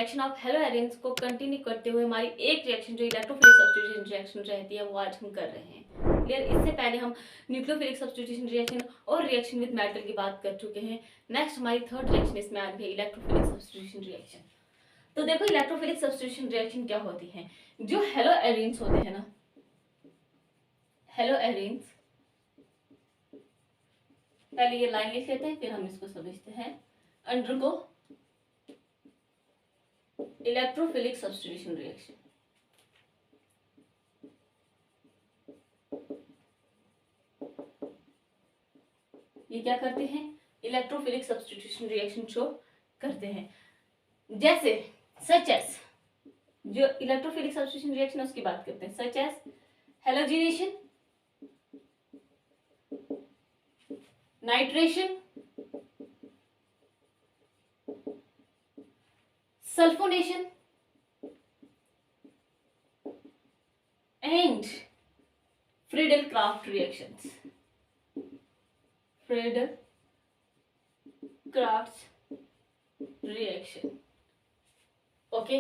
Reaction of hello arenes को continue करते हुए हमारी एक रिएक्शन जो इलेक्ट्रोफिलिक सब्स्टिट्यूशन रिएक्शन रहती है वो आज हम कर रहे हैं। क्लियर। इससे पहले हम न्यूक्लियोफिलिक सब्स्टिट्यूशन रिएक्शन और रिएक्शन विद मेटल की बात कर चुके हैं। नेक्स्ट हमारी थर्ड रिएक्शन इसमें आ रही है इलेक्ट्रोफिलिक सब्स्टिट्यूशन रिएक्शन। तो देखो इलेक्ट्रोफिलिक सब्स्टिट्यूशन रिएक्शन क्या होती है। जो हेलो एरेंस होते हैं ना, हेलो एरेंस, पहले ये लाइन लिख लेते हैं फिर हम इसको समझते हैं। Undergo electrophilic substitution reaction. ये क्या करते हैं? इलेक्ट्रोफिलिक सब्स्टिट्यूशन रिएक्शन शो करते हैं। जैसे सच एस, जो इलेक्ट्रोफिलिक सब्स्टिट्यूशन रिएक्शन है उसकी बात करते हैं। Such as halogenation, nitration, sulphonation and Friedel-Crafts reactions. Friedel-Crafts reaction. Okay,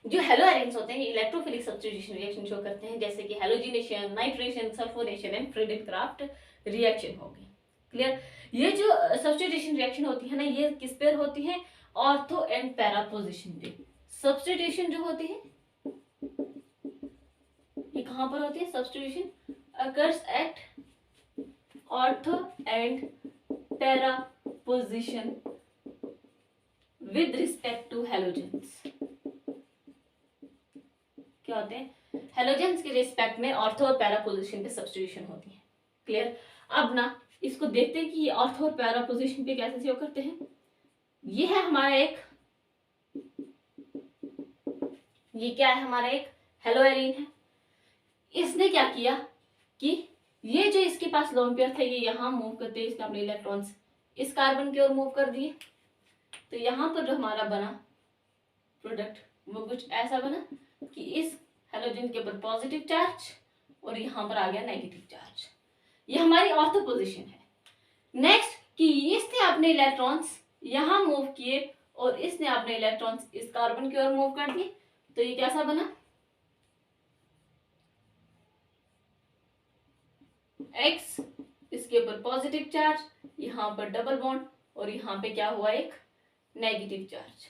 जो हेलो एरेंस होते हैं इलेक्ट्रोफिलिक सब्स्टिट्यूशन रिएक्शन शो करते हैं, जैसे कि halogenation, nitration, sulphonation and Friedel-craft reaction हो गई। क्लियर। ये जो सब्स्टिट्यूशन रिएक्शन होती है ना, ये किस पर होती है? ऑर्थो एंड पैरा पोजिशन पे। सब्स्टिट्यूशन जो होती है ये कहां पर होती है? Substitution occurs at ortho and para position with respect to halogens. क्या होते हैं? हेलोजेंस के रिस्पेक्ट में ऑर्थो और पैरा पोजिशन पे सब्स्टिट्यूशन होती है। क्लियर। अब ना इसको देखते हैं कि ये ऑर्थो और पैरा पोजिशन पे कैसे शो करते हैं। ये है हमारा एक, ये क्या है? हमारा एक हेलो एरीन है। इसने क्या किया कि ये जो इसके पास लोन पेयर था ये यहां मूव करते, इसने अपने इलेक्ट्रॉन्स इस कार्बन की ओर मूव कर दिए। तो यहां पर जो हमारा बना प्रोडक्ट वो कुछ ऐसा बना कि इस हेलोजन के ऊपर पॉजिटिव चार्ज और यहां पर आ गया नेगेटिव चार्ज। ये हमारी ऑर्थो पोजीशन है। नेक्स्ट कि इसने अपने इलेक्ट्रॉन्स यहां मूव किए और इसने अपने इलेक्ट्रॉन्स इस कार्बन की ओर मूव कर दिए। तो ये कैसा बना? एक्स, इसके ऊपर पॉजिटिव चार्ज, यहां पर डबल बॉन्ड और यहां पे क्या हुआ? एक नेगेटिव चार्ज।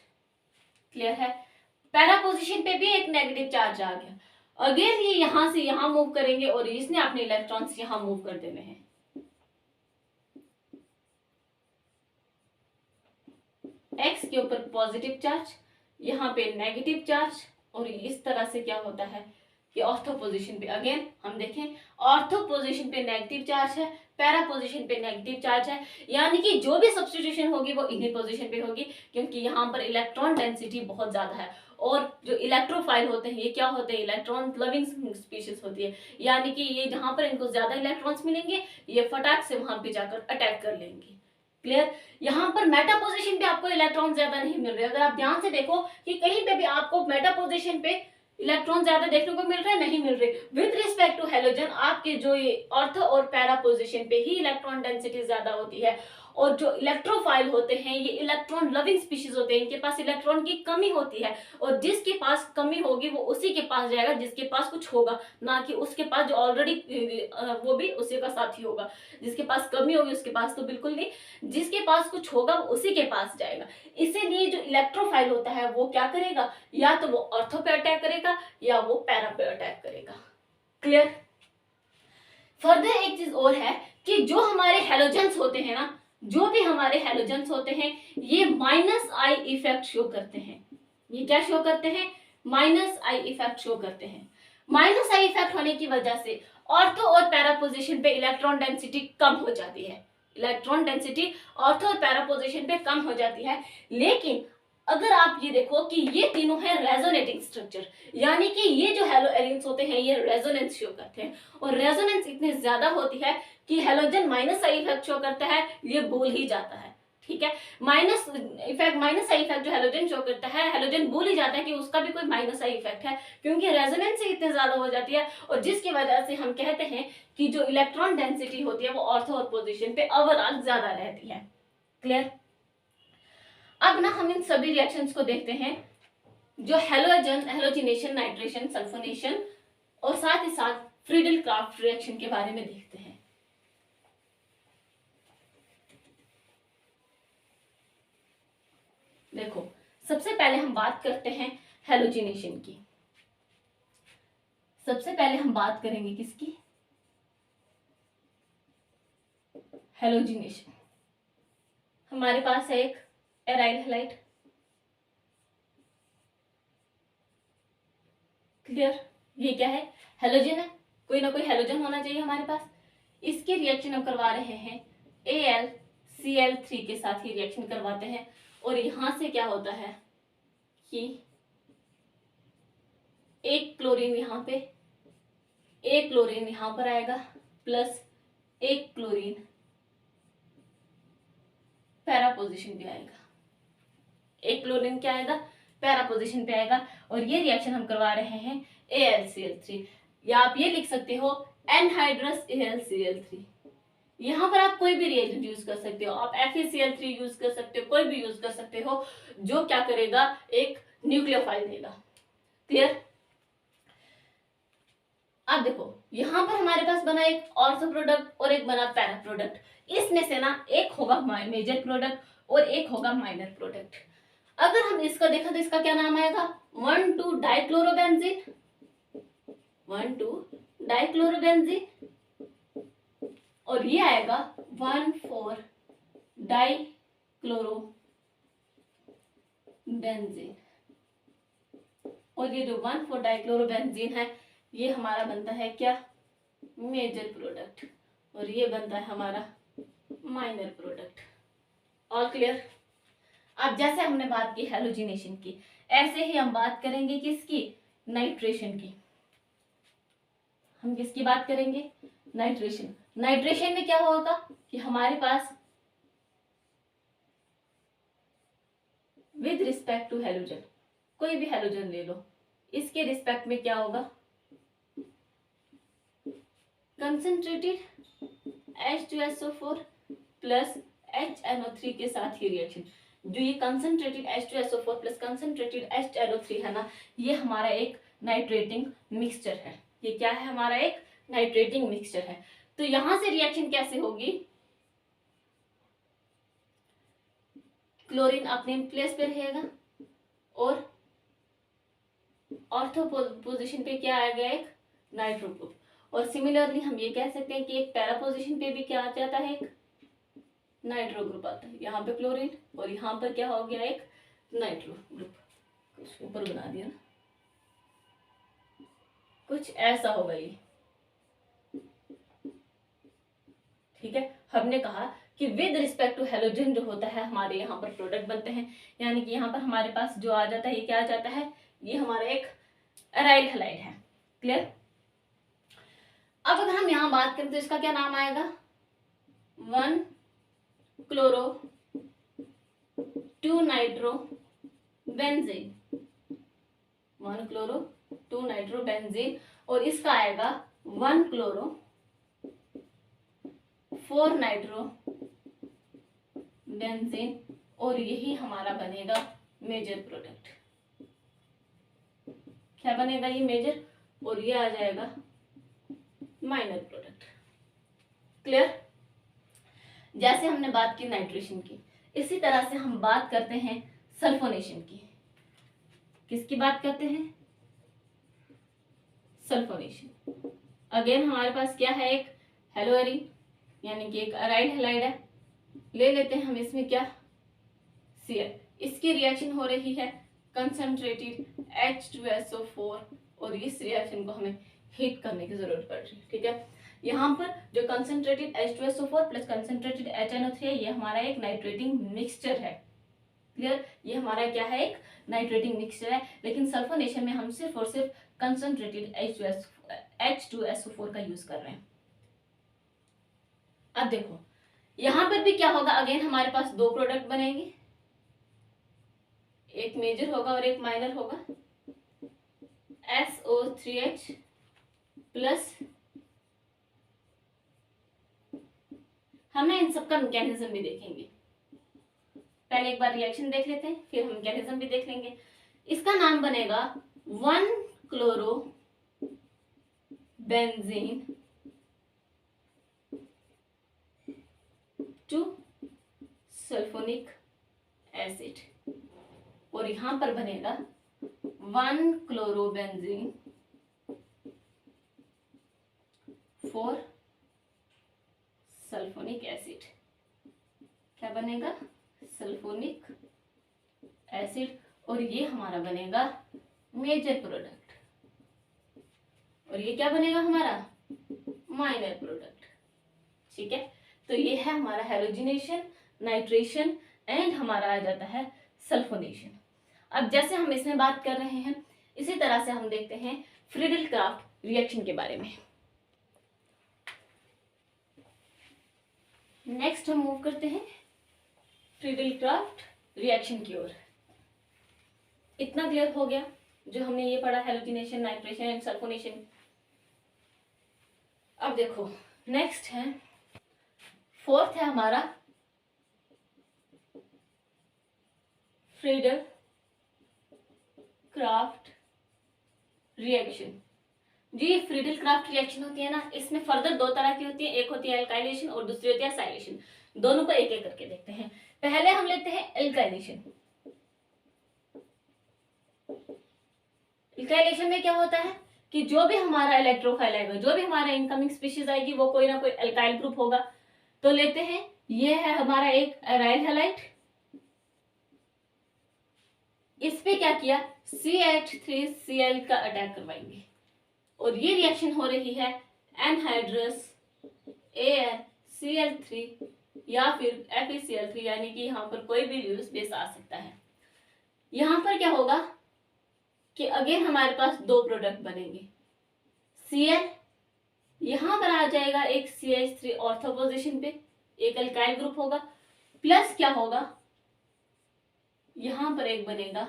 क्लियर है। पैरा पोजीशन पे भी एक नेगेटिव चार्ज आ गया। अगेन ये यहां से यहां मूव करेंगे और इसने अपने इलेक्ट्रॉन्स यहां मूव कर देने हैं। एक्स के ऊपर पॉजिटिव चार्ज, यहां पे नेगेटिव चार्ज और इस तरह से क्या होता है कि ऑर्थो पोजीशन पे अगेन हम देखें ऑर्थो पोजीशन पे नेगेटिव चार्ज है, पैरा पोजीशन पे नेगेटिव चार्ज है। यानी कि जो भी सब्स्टिट्यूशन होगी वो इन्हीं पोजीशन पे होगी, क्योंकि यहाँ पर इलेक्ट्रॉन डेंसिटी बहुत ज्यादा है। और जो इलेक्ट्रोफाइल होते हैं ये क्या होते हैं? इलेक्ट्रॉन लविंग स्पीशीज होती है। यानी कि ये जहां पर इनको ज्यादा इलेक्ट्रॉन्स मिलेंगे ये फटाक से वहां पे जाकर अटैक कर लेंगे। क्लियर। यहाँ पर मेटा पोजीशन पे आपको इलेक्ट्रॉन ज्यादा नहीं मिल रहे। अगर आप ध्यान से देखो कि कहीं पे भी आपको मेटा पोजीशन पे इलेक्ट्रॉन ज्यादा देखने को मिल रहे हैं? नहीं मिल रहे। विद रिस्पेक्ट टू हेलोजन आपके जो ये ऑर्थो और पैरा पोजीशन पे ही इलेक्ट्रॉन डेंसिटी ज्यादा होती है। और जो इलेक्ट्रोफाइल होते हैं ये इलेक्ट्रॉन लविंग स्पीशीज होते हैं, इनके पास इलेक्ट्रॉन की कमी होती है और जिसके पास कमी होगी वो उसी के पास जाएगा जिसके पास कुछ होगा, ना कि उसके पास जो ऑलरेडी वो भी उसी का साथी होगा। जिसके पास कमी होगी उसके पास तो बिल्कुल नहीं, जिसके पास कुछ होगा वो उसी के पास जाएगा। इसीलिए जो इलेक्ट्रोफाइल होता है वो क्या करेगा? या तो वो ऑर्थो पे अटैक करेगा या वो पैरा पे अटैक करेगा। क्लियर। फर्दर एक चीज और है कि जो हमारे हेलोजेंस होते हैं ना, जो भी हमारे हेलोजेंस होते हैं ये माइनस आई इफेक्ट शो करते हैं। ये क्या शो करते हैं? माइनस आई इफेक्ट शो करते हैं। माइनस आई इफेक्ट होने की वजह से ऑर्थो और पैरा पोजीशन पे इलेक्ट्रॉन डेंसिटी कम हो जाती है। इलेक्ट्रॉन डेंसिटी ऑर्थो और पैरा पोजीशन पे कम हो जाती है। लेकिन अगर आप ये देखो कि ये तीनों है रेजोनेटिंग स्ट्रक्चर, यानी कि ये जो हेलो एरेंस होते हैं ये रेजोनेंस शो करते हैं और रेजोनेंस इतनी ज्यादा होती है कि halogen minus I effect show करता है ये भूल ही जाता है। ठीक है। माइनस आई इफेक्ट जो हेलोजन शो करता है हेलोजन भूल ही जाता है कि उसका भी कोई माइनस आई इफेक्ट है, क्योंकि रेजोनेंस इतनी ज्यादा हो जाती है और जिसकी वजह से हम कहते हैं कि जो इलेक्ट्रॉन डेंसिटी होती है वो ऑर्थो और पोजीशन पे ओवरऑल ज्यादा रहती है। क्लियर। अब ना हम इन सभी रिएक्शंस को देखते हैं जो हेलोजिनेशन, नाइट्रेशन, सल्फोनेशन और साथ ही साथ फ्रीडल क्राफ्ट रिएक्शन के बारे में देखते हैं। देखो, सबसे पहले हम बात करते हैं हेलोजिनेशन की। सबसे पहले हम बात करेंगे किसकी? हेलोजिनेशन। हमारे पास है एक एराइल हैलाइड, क्लियर? ये क्या है? हेलोजन है, कोई ना कोई हेलोजन होना चाहिए हमारे पास। इसके रिएक्शन हम करवा रहे हैं AlCl3 के साथ ही रिएक्शन करवाते हैं, और यहां से क्या होता है कि एक क्लोरीन यहां पे, एक क्लोरीन यहां पर आएगा, प्लस एक क्लोरीन पैरा पोजीशन पे आएगा। एक क्लोरीन क्या आएगा? पैरा पोजीशन पे आएगा, और ये रिएक्शन हम करवा रहे हैं AlCl3, या आप ये लिख सकते हो एनहाइड्रस AlCl3। यहाँ पर आप कोई भी रिएजेंट यूज कर सकते हो, आप FeCl3 यूज कर सकते हो, कोई भी यूज कर सकते हो, जो क्या करेगा, एक न्यूक्लियोफाइल देगा। क्लियर? अब देखो, यहां पर हमारे पास बना एक ऑर्थो प्रोडक्ट और एक बना पैरा प्रोडक्ट। इसमें से ना एक होगा मेजर प्रोडक्ट और एक होगा माइनर प्रोडक्ट। अगर हम इसका देखा तो इसका क्या नाम आएगा? 1,2-डाइक्लोरोबेंजीन, 1,2-डाइक्लोरोबेंजीन, और ये आएगा 1,4-डाइक्लोरोबेंजीन। और ये जो 1,4-डाइक्लोरोबेंजीन है, ये हमारा बनता है क्या? मेजर प्रोडक्ट, और ये बनता है हमारा माइनर प्रोडक्ट। All clear? अब जैसे हमने बात की हेलोजिनेशन की, ऐसे ही हम बात करेंगे किसकी? नाइट्रेशन की। हम किसकी बात करेंगे? नाइट्रेशन। नाइट्रेशन में क्या होगा कि हमारे पास विद रिस्पेक्ट टू हेलोजन, कोई भी हेलोजन ले लो, इसके रिस्पेक्ट में क्या होगा? कंसंट्रेटेड H2SO4 प्लस HNO3 के साथ ही रिएक्शन। जो ये concentrated H2SO4 plus concentrated HNO3 है ना, ये हमारा एक नाइट्रेटिंग मिक्सचर है। ये क्या है? हमारा एक नाइट्रेटिंग मिक्सचर है। तो यहां से रिएक्शन कैसे होगी? क्लोरीन अपने प्लेस पे रहेगा, और ऑर्थो पोजीशन पे क्या आएगा? एक नाइट्रो ग्रुप। और सिमिलरली हम ये कह सकते हैं कि एक पैरा पोजीशन पे भी क्या आ जाता है? एक नाइट्रो ग्रुप आता है। यहाँ पे क्लोरीन, और यहाँ पर क्या हो गया? एक नाइट्रो ग्रुप। कुछ ऊपर बना दिया ना, कुछ ऐसा होगा ये। ठीक है, हमने कहा कि विद रिस्पेक्ट टू हेलोजन जो होता है, हमारे यहाँ पर प्रोडक्ट बनते हैं, यानी कि यहाँ पर हमारे पास जो आ जाता है, ये क्या आ जाता है? ये हमारा एक एराइल हैलाइड है। क्लियर? अब अगर हम यहाँ बात करें तो इसका क्या नाम आएगा? 1,chloro-2-नाइट्रोबेंजीन, 1,chloro-2-नाइट्रोबेंजीन, और इसका आएगा 1,chloro-4-नाइट्रोबेंजीन, और यही हमारा बनेगा मेजर प्रोडक्ट। क्या बनेगा? ये मेजर, और ये आ जाएगा माइनर प्रोडक्ट। क्लियर? जैसे हमने बात की नाइट्रेशन की, इसी तरह से हम बात करते हैं सल्फोनेशन की। किसकी बात करते हैं? सल्फोनेशन। अगेन हमारे पास क्या है? एक हेलोएरिन, यानी कि एक अराइल हैलाइड है। ले लेते हैं हम इसमें क्या? Cl। इसकी रिएक्शन हो रही है कंसंट्रेटेड H2SO4, और इस रिएक्शन को हमें हीट करने की जरूरत पड़ रही है। ठीक है, यहाँ पर जो concentrated H2SO4 plus concentrated HNO3 है, ये हमारा एक नाइट्रेटिंग मिक्सचर है। क्लियर? ये हमारा क्या है? एक नाइट्रेटिंग मिक्सचर है। लेकिन सल्फोनेशन में हम सिर्फ और सिर्फ कंसंट्रेटेड H2SO4 का यूज कर रहे हैं। अब देखो, यहां पर भी क्या होगा? अगेन हमारे पास दो प्रोडक्ट बनेंगे, एक मेजर होगा और एक माइनर होगा। SO3H प्लस, हमें इन सबका मैकेनिज्म भी देखेंगे। पहले एक बार रिएक्शन देख लेते हैं, फिर हम मैकेनिज्म भी देख लेंगे। इसका नाम बनेगा 1 chloro benzene two sulphonic acid, और यहां पर बनेगा 1 chloro benzene four sulphonic acid. क्या बनेगा? सल्फोनिक एसिड, और ये हमारा बनेगा मेजर प्रोडक्ट, और ये क्या बनेगा हमारा? Minor product. ठीक है, तो ये है हमारा हेलोजिनेशन, नाइट्रेशन एंड हमारा आ जाता है सल्फोनेशन। अब जैसे हम इसमें बात कर रहे हैं, इसी तरह से हम देखते हैं फ्रीडल क्राफ्ट रिएक्शन के बारे में। नेक्स्ट हम मूव करते हैं फ्रीडल क्राफ्ट रिएक्शन की ओर। इतना क्लियर हो गया जो हमने ये पढ़ा, हेलोजिनेशन, नाइट्रेशन एंड सल्फोनेशन। अब देखो नेक्स्ट है, फोर्थ है हमारा फ्रीडल क्राफ्ट रिएक्शन। जी, फ्रीडल क्राफ्ट रिएक्शन होती है ना, इसमें फर्दर दो तरह की होती है, एक होती है एल्काइलेशन और दूसरी होती है एसाइलेशन। दोनों को एक एक करके देखते हैं। पहले हम लेते हैं एल्काइलेशन। एल्काइलेशन में क्या होता है कि जो भी हमारा इलेक्ट्रोफाइल आएगा, जो भी हमारा इनकमिंग स्पीशीज आएगी, वो कोई ना कोई एल्काइल ग्रुप होगा। तो लेते हैं, ये है हमारा एक एराइल हैलाइड, इस पे क्या किया, CH3Cl का अटैक करवाएंगे, और ये रिएक्शन हो रही है एनहाइड्रस AnCl3 या फिर FeCl3, यानी कि यहाँ पर कोई भी यूज बेस आ सकता है। यहाँ पर क्या होगा कि अगेन हमारे पास दो प्रोडक्ट बनेंगे, Cl यहाँ पर आ जाएगा एक CH3 ऑर्थो पोजीशन पे, एक अल्काइल ग्रुप होगा, प्लस क्या होगा, यहाँ पर एक बनेगा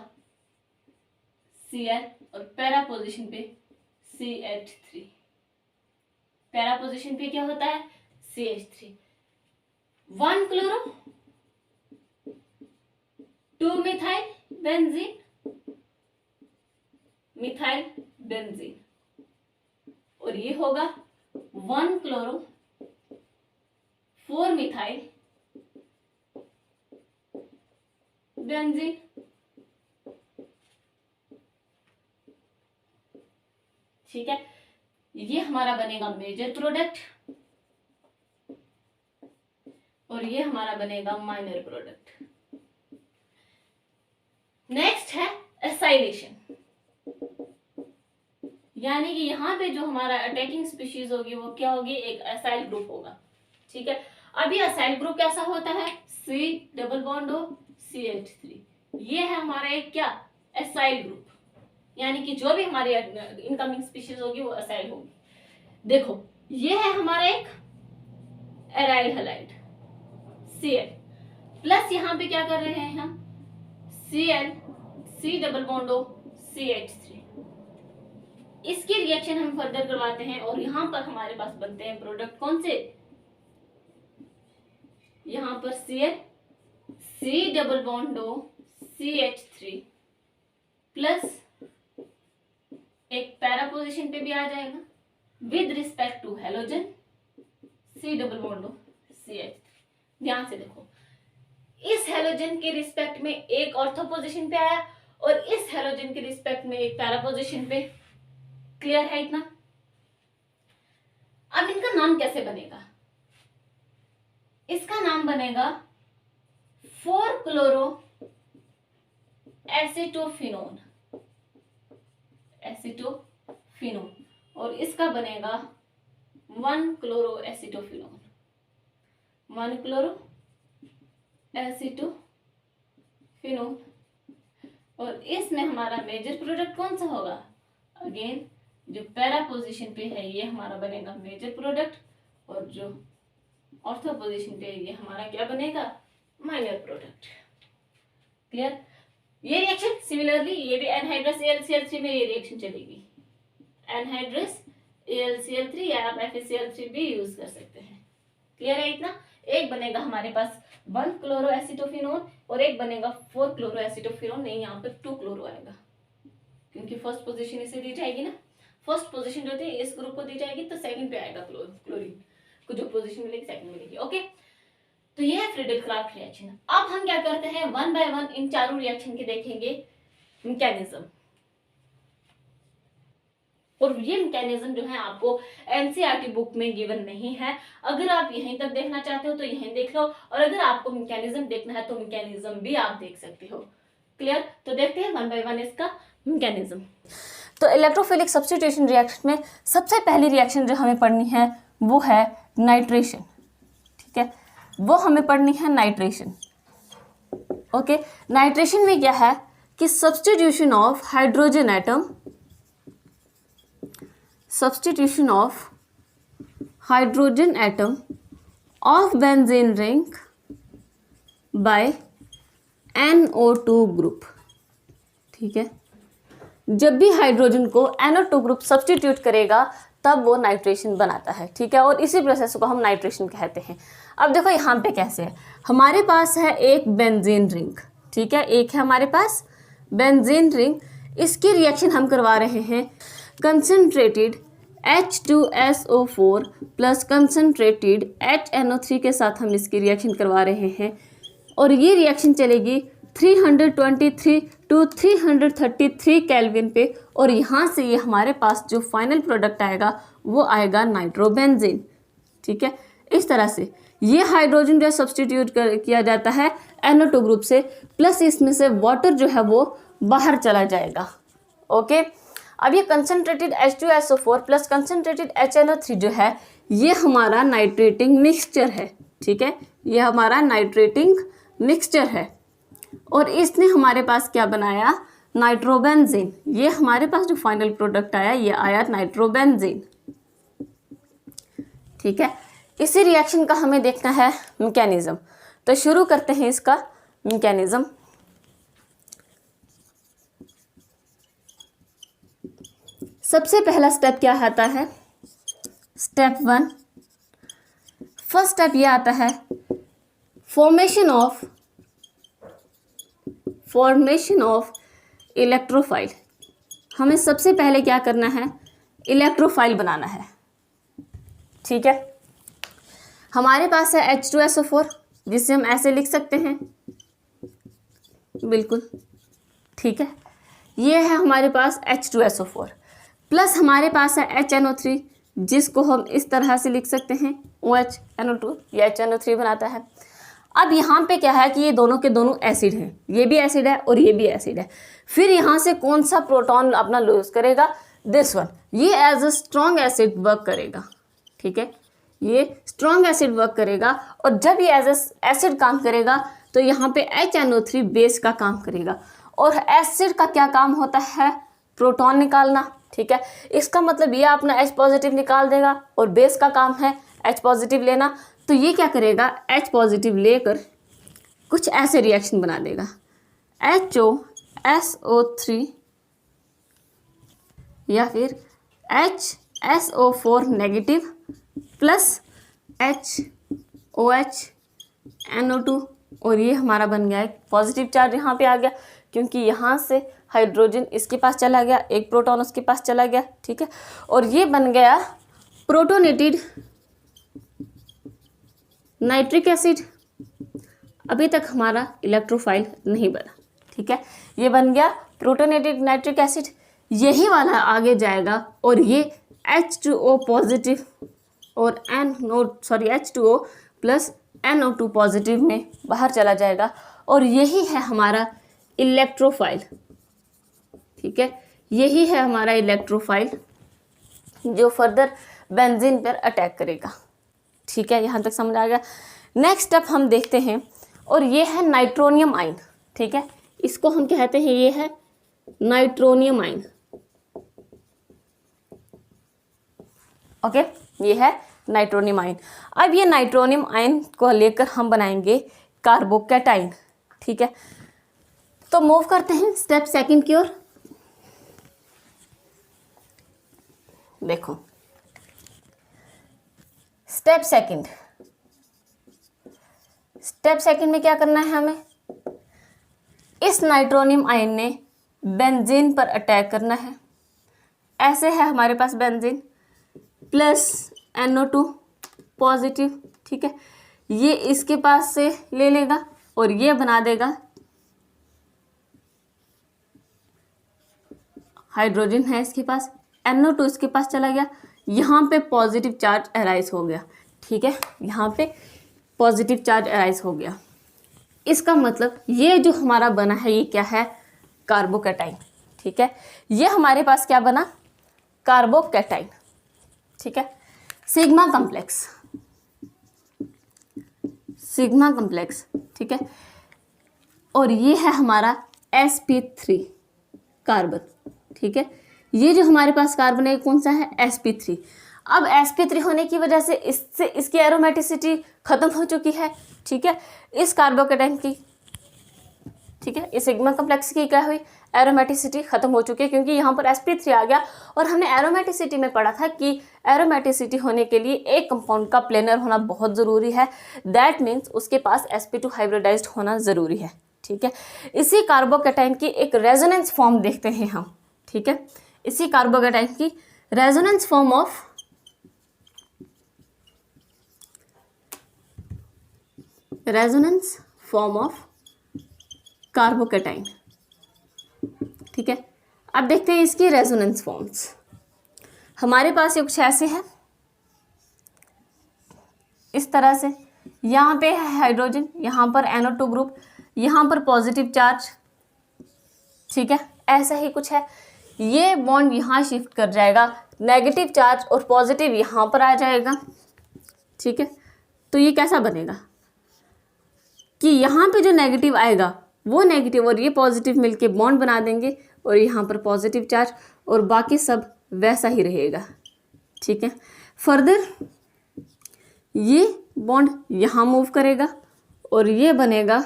Cl और पैरा पोजीशन पे CH3। पैरा पोजीशन पे क्या होता है, CH3। 1 chloro 2 methyl benzene, methyl benzene, और ये होगा 1 क्लोरो 4 मिथाइल बेंजीन। ठीक है, ये हमारा बनेगा मेजर प्रोडक्ट और ये हमारा बनेगा माइनर प्रोडक्ट। नेक्स्ट है एसाइलेशन, यानी कि यहाँ पे जो हमारा अटैकिंग स्पीशीज होगी वो क्या होगी, एक एसाइल ग्रुप होगा। ठीक है, अब ये एसाइल ग्रुप कैसा होता है, C double bond O CH3, ये है हमारा एक क्या, एसाइल ग्रुप, यानी कि जो भी हमारी इनकमिंग स्पीशीज होगी वो एसाइल होगी। देखो ये है हमारा एक एराइल हैलाइड Cl, प्लस यहाँ पे क्या कर रहे हैं हम, Cl C double bond O CH3, इसकी रिएक्शन हम फर्दर करवाते हैं और यहाँ पर हमारे पास बनते हैं प्रोडक्ट कौन से, यहाँ पर Cl C double bond O CH3 plus एक पैरा पोजीशन पे भी आ जाएगा with respect to halogen C double bond O CH3। ध्यान से देखो, इस हेलोजन के रिस्पेक्ट में एक ऑर्थो पोजीशन पे आया और इस हेलोजन के रिस्पेक्ट में एक पैरा पोजीशन पे। क्लियर है इतना? अब इनका नाम कैसे बनेगा, इसका नाम बनेगा 4 क्लोरो एसिटोफिनोन, एसिटोफिनोन, और इसका बनेगा 1 क्लोरो एसिटोफिनोन, 1 क्लोरो एसिटोफिनोन, और इसमें हमारा मेजर प्रोडक्ट कौन सा होगा, अगेन जो पैरा पोजीशन पे है ये हमारा बनेगा मेजर प्रोडक्ट, और जो ऑर्थो पोजीशन पे है ये हमारा क्या बनेगा, माइनर प्रोडक्ट। क्लियर? ये रिएक्शन सिमिलरली ये भी एनहाइड्रस AlCl3 में ये रिएक्शन चलेगी, एनहाइड्रस AlCl3 या आप FeCl3 भी यूज कर सकते हैं। क्लियर है इतना? एक बनेगा हमारे पास 1 क्लोरो एसिटोफिनोन और एक बनेगा 4 क्लोरो एसिटोफिनोन, नहीं यहाँ पर 2 क्लोरो आएगा। क्योंकि फर्स्ट पोजीशन इसे दी जाएगी ना, फर्स्ट पोजीशन जो थी इस ग्रुप को दी जाएगी तो सेकंड पे आएगा क्लोरीन को जो पोजीशन मिलेगी सेकंड मिलेगी। ओके, तो ये है फ्रीडल क्लार्क रिएक्शन। अब हम क्या करते हैं, वन बाय वन इन चारों रिएक्शन के देखेंगे मैकेनिज्म। और ये मैकेनिज्म जो है आपको एनसीईआरटी बुक में गिवन नहीं है, अगर आप यहीं तक देखना चाहते हो तो यहीं देख लो, और अगर आपको मैकेनिज्म देखना है तो मैकेनिज्म भी आप देख सकते हो। क्लियर? तो देखते हैं वन बाय वन इसका मैकेनिज्म। तो इलेक्ट्रोफिलिक सब्स्टिट्यूशन रिएक्शन में सबसे पहली रिएक्शन जो हमें पढ़नी है वो है नाइट्रेशन। ठीक है, वो हमें पढ़नी है नाइट्रेशन। ओके, नाइट्रेशन में क्या है कि substitution of hydrogen atom, substitution of hydrogen atom of benzene ring by NO2 group. ठीक है, जब भी हाइड्रोजन को NO2 ग्रुप सब्सटीट्यूट करेगा तब वो नाइट्रेशन बनाता है। ठीक है, और इसी प्रोसेस को हम नाइट्रेशन कहते हैं। अब देखो यहाँ पे कैसे है, हमारे पास है एक बेंजीन रिंग। ठीक है, एक है हमारे पास बेंजीन रिंग, इसकी रिएक्शन हम करवा रहे हैं concentrated H2SO4 plus concentrated HNO3 के साथ हम इसकी रिएक्शन करवा रहे हैं, और ये रिएक्शन चलेगी 323 टू 333 केल्विन पे, और यहाँ से ये हमारे पास जो फाइनल प्रोडक्ट आएगा वो आएगा नाइट्रोबेंजीन। ठीक है, इस तरह से ये हाइड्रोजन जो सब्सटीट्यूट किया जाता है NO2 ग्रुप से, प्लस इसमें से वाटर जो है वो बाहर चला जाएगा। ओके, अब ये concentrated H2SO4 plus concentrated HNO3 जो है ये हमारा नाइट्रेटिंग मिक्सचर है। ठीक है, ये हमारा नाइट्रेटिंग मिक्सचर है, और इसने हमारे पास क्या बनाया, नाइट्रोबेंजीन। ये हमारे पास जो फाइनल प्रोडक्ट आया ये आया नाइट्रोबेंजीन। ठीक है, इसी रिएक्शन का हमें देखना है मैकेनिज्म। तो शुरू करते हैं इसका मैकेनिज्म। सबसे पहला स्टेप क्या आता है, स्टेप 1, फर्स्ट स्टेप ये आता है फॉर्मेशन ऑफ इलेक्ट्रोफाइल। हमें सबसे पहले क्या करना है, इलेक्ट्रोफाइल बनाना है। ठीक है, हमारे पास है H2SO4 जिसे हम ऐसे लिख सकते हैं, बिल्कुल। ठीक है, ये है हमारे पास H2SO4 प्लस हमारे पास है HNO3 जिसको हम इस तरह से लिख सकते हैं OHNO2, ये HNO3 बनाता है। अब यहाँ पे क्या है कि ये दोनों के दोनों एसिड हैं, ये भी एसिड है और ये भी एसिड है। फिर यहाँ से कौन सा प्रोटॉन अपना लूज करेगा, दिस वन, ये as a strong acid work करेगा। ठीक है, ये स्ट्रॉन्ग एसिड वर्क करेगा, और जब ये एज अ एसिड काम करेगा तो यहाँ पे HNO3 बेस का काम करेगा, और एसिड का क्या काम होता है, प्रोटॉन निकालना। ठीक है, इसका मतलब ये अपना H पॉजिटिव निकाल देगा, और बेस का काम है H पॉजिटिव लेना। तो ये क्या करेगा, H पॉजिटिव लेकर कुछ ऐसे रिएक्शन बना देगा, HOSO3 या फिर HSO4 नेगेटिव प्लस HOHNO2, और ये हमारा बन गया एक पॉजिटिव चार्ज यहाँ पे आ गया, क्योंकि यहाँ से हाइड्रोजन इसके पास चला गया, एक प्रोटॉन उसके पास चला गया। ठीक है, और ये बन गया प्रोटोनेटेड नाइट्रिक एसिड। अभी तक हमारा इलेक्ट्रोफाइल नहीं बना। ठीक है, ये बन गया प्रोटोनेटेड नाइट्रिक एसिड, यही वाला आगे जाएगा और ये H2O पॉजिटिव और H2O प्लस NO2 पॉजिटिव में बाहर चला जाएगा, और यही है हमारा इलेक्ट्रोफाइल। ठीक है, यही है हमारा इलेक्ट्रोफाइल जो फर्दर बेंजीन पर अटैक करेगा। ठीक है, यहाँ तक समझ आ गया। नेक्स्ट स्टेप हम देखते हैं, और ये है नाइट्रोनियम आयन। ठीक है, इसको हम कहते हैं, ये है नाइट्रोनियम आयन। ओके, ये है नाइट्रोनियम आयन। अब ये नाइट्रोनियम आयन को लेकर हम बनाएंगे कार्बोकैटाइन। ठीक है, तो मूव करते हैं स्टेप सेकंड की ओर। देखो स्टेप सेकंड में क्या करना है हमें, इस नाइट्रोनियम आयन ने बेंजीन पर अटैक करना है। ऐसे है हमारे पास बेंजीन प्लस NO2 पॉजिटिव, ठीक है, ये इसके पास से ले लेगा और ये बना देगा हाइड्रोजन है इसके पास, NO2 इसके पास चला गया, यहाँ पे पॉजिटिव चार्ज अराइज हो गया, ठीक है, यहाँ पे पॉजिटिव चार्ज अराइज हो गया। इसका मतलब ये जो हमारा बना है ये क्या है, कार्बोकैटाइन, ठीक है, ये हमारे पास क्या बना, कार्बोकैटाइन, ठीक है। सिग्मा कॉम्प्लेक्स, सिग्मा कॉम्प्लेक्स, ठीक है, और ये है हमारा sp3 कार्बन, ठीक है, ये जो हमारे पास कार्बन है कौन सा है, sp3। अब sp3 होने की वजह से इससे इसकी एरोमेटिसिटी खत्म हो चुकी है, ठीक है, इस कार्बोकैटाइन की, ठीक है, इस सिग्मा कॉम्प्लेक्स की क्या हुई, एरोमेटिसिटी खत्म हो चुकी है, क्योंकि यहाँ पर sp3 आ गया। और हमने एरोमेटिसिटी में पढ़ा था कि एरोमेटिसिटी होने के लिए एक कंपाउंड का प्लेनर होना बहुत ज़रूरी है, दैट मीन्स उसके पास sp2 हाइब्रिडाइज्ड होना ज़रूरी है, ठीक है। इसी कार्बोकैटाइन की एक रेजोनेंस फॉर्म देखते हैं हम, ठीक है, इसी कार्बोकैटाइन की रेजोनेंस फॉर्म ऑफ कार्बोकैटाइन, ठीक है। अब देखते हैं इसकी रेजोनेंस फॉर्म्स। हमारे पास ये कुछ ऐसे है, इस तरह से, यहाँ पे है हाइड्रोजन, यहाँ पर NO2 ग्रुप, यहाँ पर पॉजिटिव चार्ज, ठीक है, ऐसा ही कुछ है। ये बॉन्ड यहाँ शिफ्ट कर जाएगा, नेगेटिव चार्ज और पॉजिटिव यहाँ पर आ जाएगा, ठीक है। तो ये कैसा बनेगा कि यहाँ पे जो नेगेटिव आएगा वो नेगेटिव और ये पॉजिटिव मिलके बॉन्ड बना देंगे और यहाँ पर पॉजिटिव चार्ज और बाकी सब वैसा ही रहेगा, ठीक है। फर्दर ये बॉन्ड यहाँ मूव करेगा और ये बनेगा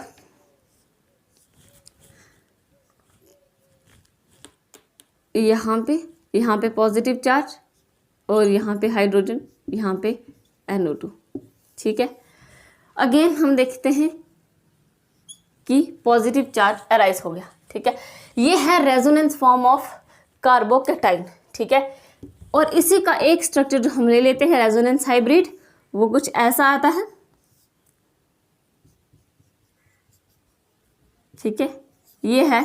यहाँ पे पॉजिटिव चार्ज और यहाँ पे हाइड्रोजन, यहाँ पे NO2, ठीक है। अगेन हम देखते हैं कि पॉजिटिव चार्ज अराइज हो गया, ठीक है। ये है रेजोनेंस फॉर्म ऑफ कार्बोकैटाइन, ठीक है। और इसी का एक स्ट्रक्चर जो हम ले लेते हैं रेजोनेंस हाइब्रिड, वो कुछ ऐसा आता है, ठीक है, ये है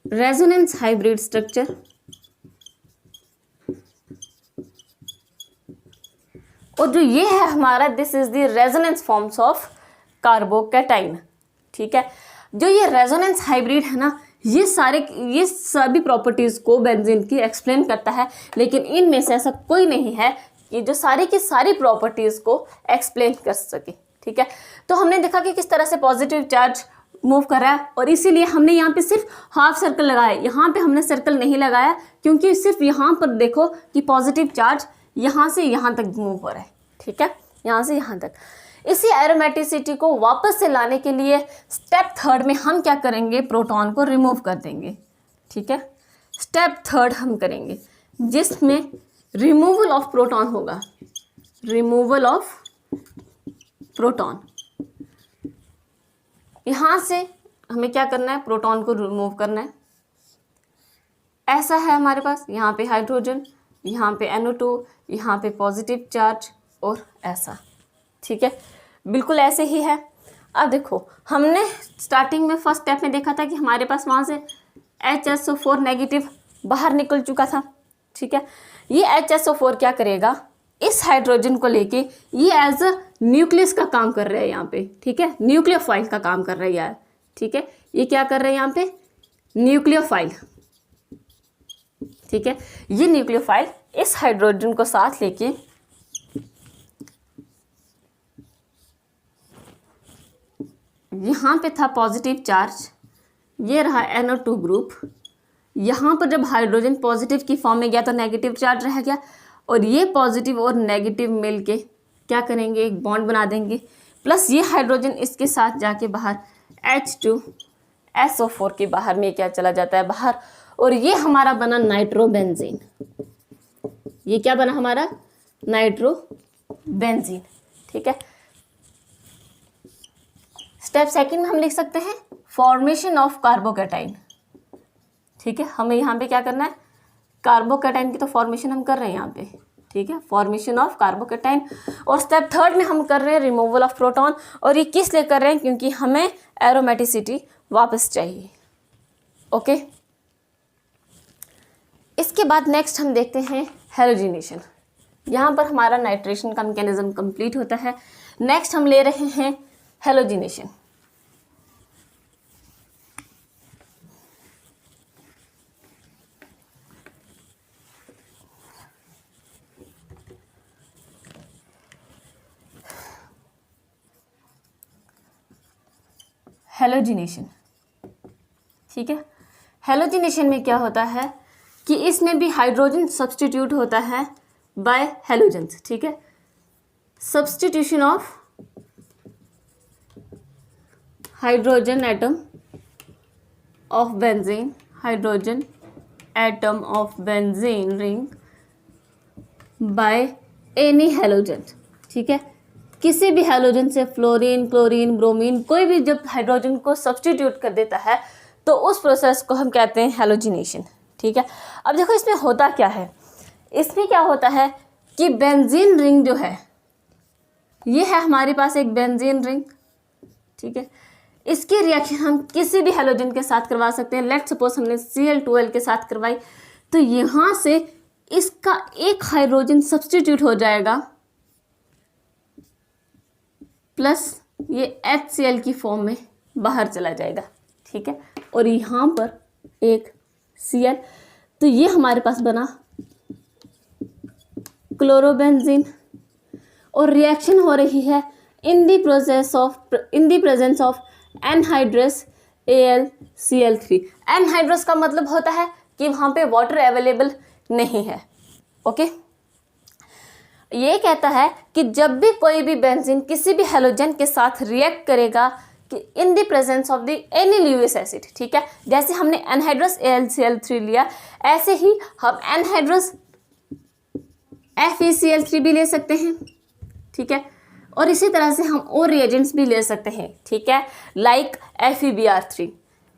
रेजोनेंस हाइब्रिड स्ट्रक्चर। और जो ये है हमारा, this is the resonance forms of carbocation, ठीक है। जो ये रेजोनेंस हाइब्रिड है ना, ये सभी प्रॉपर्टीज को बेंजीन की एक्सप्लेन करता है, लेकिन इनमें से ऐसा कोई नहीं है कि जो सारी की सारी प्रॉपर्टीज को एक्सप्लेन कर सके, ठीक है। तो हमने देखा कि किस तरह से पॉजिटिव चार्ज मूव कर रहा है, और इसीलिए हमने यहाँ पे सिर्फ हाफ सर्कल लगाया, यहाँ पे हमने सर्कल नहीं लगाया, क्योंकि सिर्फ यहाँ पर देखो कि पॉजिटिव चार्ज यहाँ से यहाँ तक मूव हो रहा है, ठीक है, यहाँ से यहाँ तक। इसी एरोमेटिसिटी को वापस से लाने के लिए स्टेप थर्ड में हम क्या करेंगे, प्रोटॉन को रिमूव कर देंगे, ठीक है। स्टेप थर्ड हम करेंगे जिसमें रिमूवल ऑफ प्रोटॉन होगा, रिमूवल ऑफ प्रोटॉन। यहाँ से हमें क्या करना है, प्रोटॉन को रिमूव करना है। ऐसा है हमारे पास, यहाँ पे हाइड्रोजन, यहाँ पे NO2, यहाँ पे पॉजिटिव चार्ज और ऐसा, ठीक है, बिल्कुल ऐसे ही है। अब देखो, हमने स्टार्टिंग में फर्स्ट स्टेप में देखा था कि हमारे पास वहाँ से HSO4 नेगेटिव बाहर निकल चुका था, ठीक है। ये HSO4 क्या करेगा, इस हाइड्रोजन को लेके ये एज अ न्यूक्लियस का काम कर रहा है यहाँ पे, ठीक है, न्यूक्लियोफाइल का काम कर रहा है यार, ठीक है। ये क्या कर रहा है यहाँ पे, न्यूक्लियोफाइल, ठीक है। ये न्यूक्लियोफाइल इस हाइड्रोजन को साथ लेके यहाँ पे था पॉजिटिव चार्ज, ये रहा NO2 ग्रुप, यहाँ पर जब हाइड्रोजन पॉजिटिव की फॉर्म में गया तो नेगेटिव चार्ज रह गया, और ये पॉजिटिव और नेगेटिव मिलके क्या करेंगे, एक बॉन्ड बना देंगे, प्लस ये हाइड्रोजन इसके साथ जाके बाहर H2SO4 के बाहर में क्या चला जाता है बाहर, और ये हमारा बना नाइट्रोबेंजीन। ये क्या बना हमारा, नाइट्रोबेंजीन, ठीक है। स्टेप सेकंड में हम लिख सकते हैं फॉर्मेशन ऑफ कार्बोकैटाइन। ठीक है, हमें यहाँ पे क्या करना है, कार्बोकैटाइन की तो फॉर्मेशन हम कर रहे हैं यहाँ पे। ठीक है, फॉर्मेशन ऑफ कार्बोकैटाइन। और स्टेप थर्ड में हम कर रहे हैं रिमूवल ऑफ प्रोटॉन। और ये किस लिए कर रहे हैं, क्योंकि हमें एरोमेटिसिटी वापस चाहिए। ओके, इसके बाद नेक्स्ट हम देखते हैं हेलोजिनेशन। यहाँ पर हमारा नाइट्रेशन का मैकेनिज्म कंप्लीट होता है। नेक्स्ट हम ले रहे हैं हेलोजिनेशन। हेलोजिनेशन, ठीक है, हेलोजिनेशन में क्या होता है कि इसमें भी हाइड्रोजन सब्स्टिट्यूट होता है बाय हेलोजेंस। ठीक है, substitution of hydrogen atom of benzene, hydrogen atom of benzene ring by any halogen. ठीक है, किसी भी हेलोजन से फ्लोरीन, क्लोरीन, ब्रोमीन, कोई भी जब हाइड्रोजन को सब्स्टिट्यूट कर देता है तो उस प्रोसेस को हम कहते हैं हेलोजिनेशन। ठीक है, अब देखो इसमें होता क्या है, इसमें क्या होता है कि बेंजीन रिंग जो है ये है हमारे पास एक बेंजीन रिंग। ठीक है, इसकी रिएक्शन हम किसी भी हेलोजन के साथ करवा सकते हैं। लेट्स सपोज हमने Cl2l के साथ करवाई तो यहाँ से इसका एक हाइड्रोजन सब्स्टिट्यूट हो जाएगा प्लस ये HCl की फॉर्म में बाहर चला जाएगा। ठीक है, और यहाँ पर एक Cl, तो ये हमारे पास बना क्लोरोबेंजीन। और रिएक्शन हो रही है in the presence of anhydrous AlCl3। Anhydrous का मतलब होता है कि वहाँ पे वाटर अवेलेबल नहीं है। ओके, ये कहता है कि जब भी कोई भी बेंजीन किसी भी हेलोजन के साथ रिएक्ट करेगा कि in the presence of the any Lewis acid. ठीक है, जैसे हमने एनहाइड्रस AlCl3 लिया, ऐसे ही हम एनहाइड्रस FeCl3 भी ले सकते हैं। ठीक है, और इसी तरह से हम और रिएजेंट्स भी ले सकते हैं। ठीक है, लाइक FeBr3,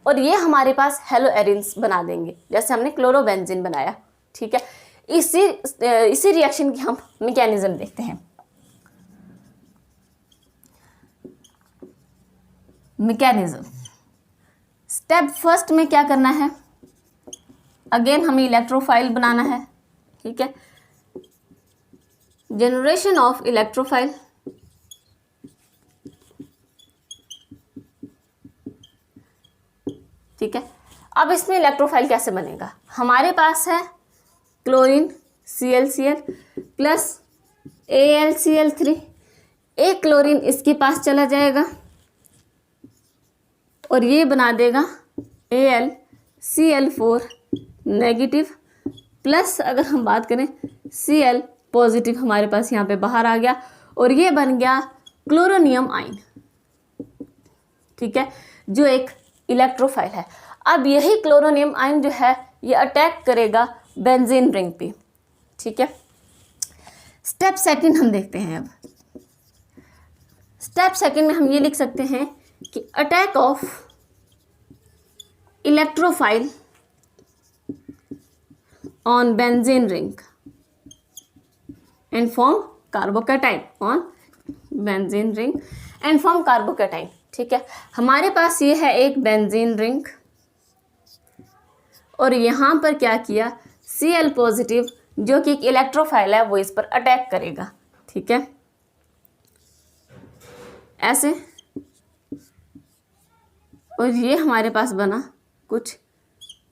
और ये हमारे पास हेलो एरिन्स बना देंगे जैसे हमने क्लोरोबेंजीन बनाया। ठीक है, इसी रिएक्शन की हम मैकेनिज्म देखते हैं। मैकेनिज्म स्टेप फर्स्ट में क्या करना है, अगेन हमें इलेक्ट्रोफाइल बनाना है। ठीक है, जनरेशन ऑफ इलेक्ट्रोफाइल। ठीक है, अब इसमें इलेक्ट्रोफाइल कैसे बनेगा, हमारे पास है क्लोरीन ClCl प्लस AlCl3, एक क्लोरीन इसके पास चला जाएगा और ये बना देगा AlCl4 नेगेटिव, प्लस अगर हम बात करें Cl पॉजिटिव हमारे पास यहाँ पे बाहर आ गया और ये बन गया क्लोरोनियम आयन। ठीक है, जो एक इलेक्ट्रोफाइल है। अब यही क्लोरोनियम आयन जो है ये अटैक करेगा बेंजीन रिंग पे। ठीक है, स्टेप सेकंड हम देखते हैं। अब स्टेप सेकंड में हम ये लिख सकते हैं कि attack of electrophile on benzene ring and form carbocation, on benzene ring and form carbocation. ठीक है, हमारे पास ये है एक बेंजीन रिंग और यहाँ पर क्या किया, Cl पॉजिटिव जो कि एक इलेक्ट्रोफाइल है वो इस पर अटैक करेगा। ठीक है, ऐसे, और ये हमारे पास बना कुछ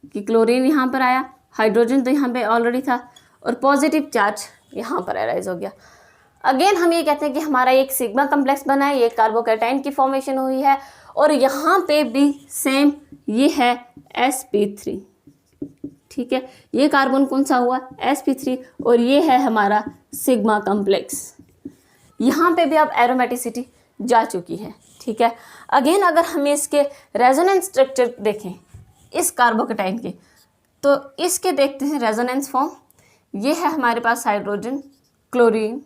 कि क्लोरीन यहाँ पर आया, हाइड्रोजन तो यहाँ पे ऑलरेडी था और पॉजिटिव चार्ज यहाँ पर अराइज हो गया। अगेन हम ये कहते हैं कि हमारा एक सिग्मा कम्प्लेक्स बना है, ये कार्बोकैटाइन की फॉर्मेशन हुई है और यहाँ पे भी सेम ये है sp3। ठीक है, ये कार्बन कौन सा हुआ, sp3, और ये है हमारा सिग्मा कम्प्लेक्स। यहाँ पे भी अब एरोमेटिसिटी जा चुकी है। ठीक है, अगेन अगर हमें इसके रेजोनेंस स्ट्रक्चर देखें इस कार्बोकैटाइन के, तो इसके देखते हैं रेजोनेंस फॉर्म। ये है हमारे पास हाइड्रोजन, क्लोरीन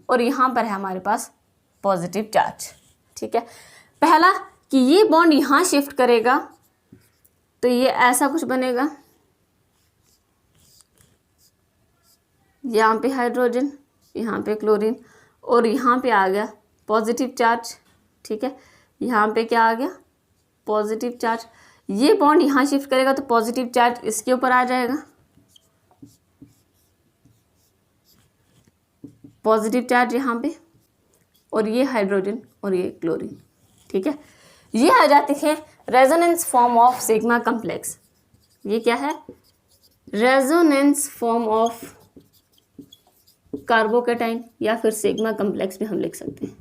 और यहाँ पर है हमारे पास पॉजिटिव चार्ज। ठीक है, पहला कि ये बॉन्ड यहाँ शिफ्ट करेगा तो ये ऐसा कुछ बनेगा, यहाँ पे हाइड्रोजन, यहाँ पे क्लोरीन, और यहाँ पे आ गया पॉजिटिव चार्ज। ठीक है, यहाँ पे क्या आ गया, पॉजिटिव चार्ज। ये बॉन्ड यहाँ शिफ्ट करेगा तो पॉजिटिव चार्ज इसके ऊपर आ जाएगा, पॉजिटिव चार्ज यहाँ पे, और ये हाइड्रोजन और ये क्लोरीन। ठीक है, ये आ जाती है resonance form of sigma complex. ये क्या है, रेजोनेंस फॉर्म ऑफ कार्बोकेटाइन या फिर सिग्मा कॉम्प्लेक्स भी हम लिख सकते हैं।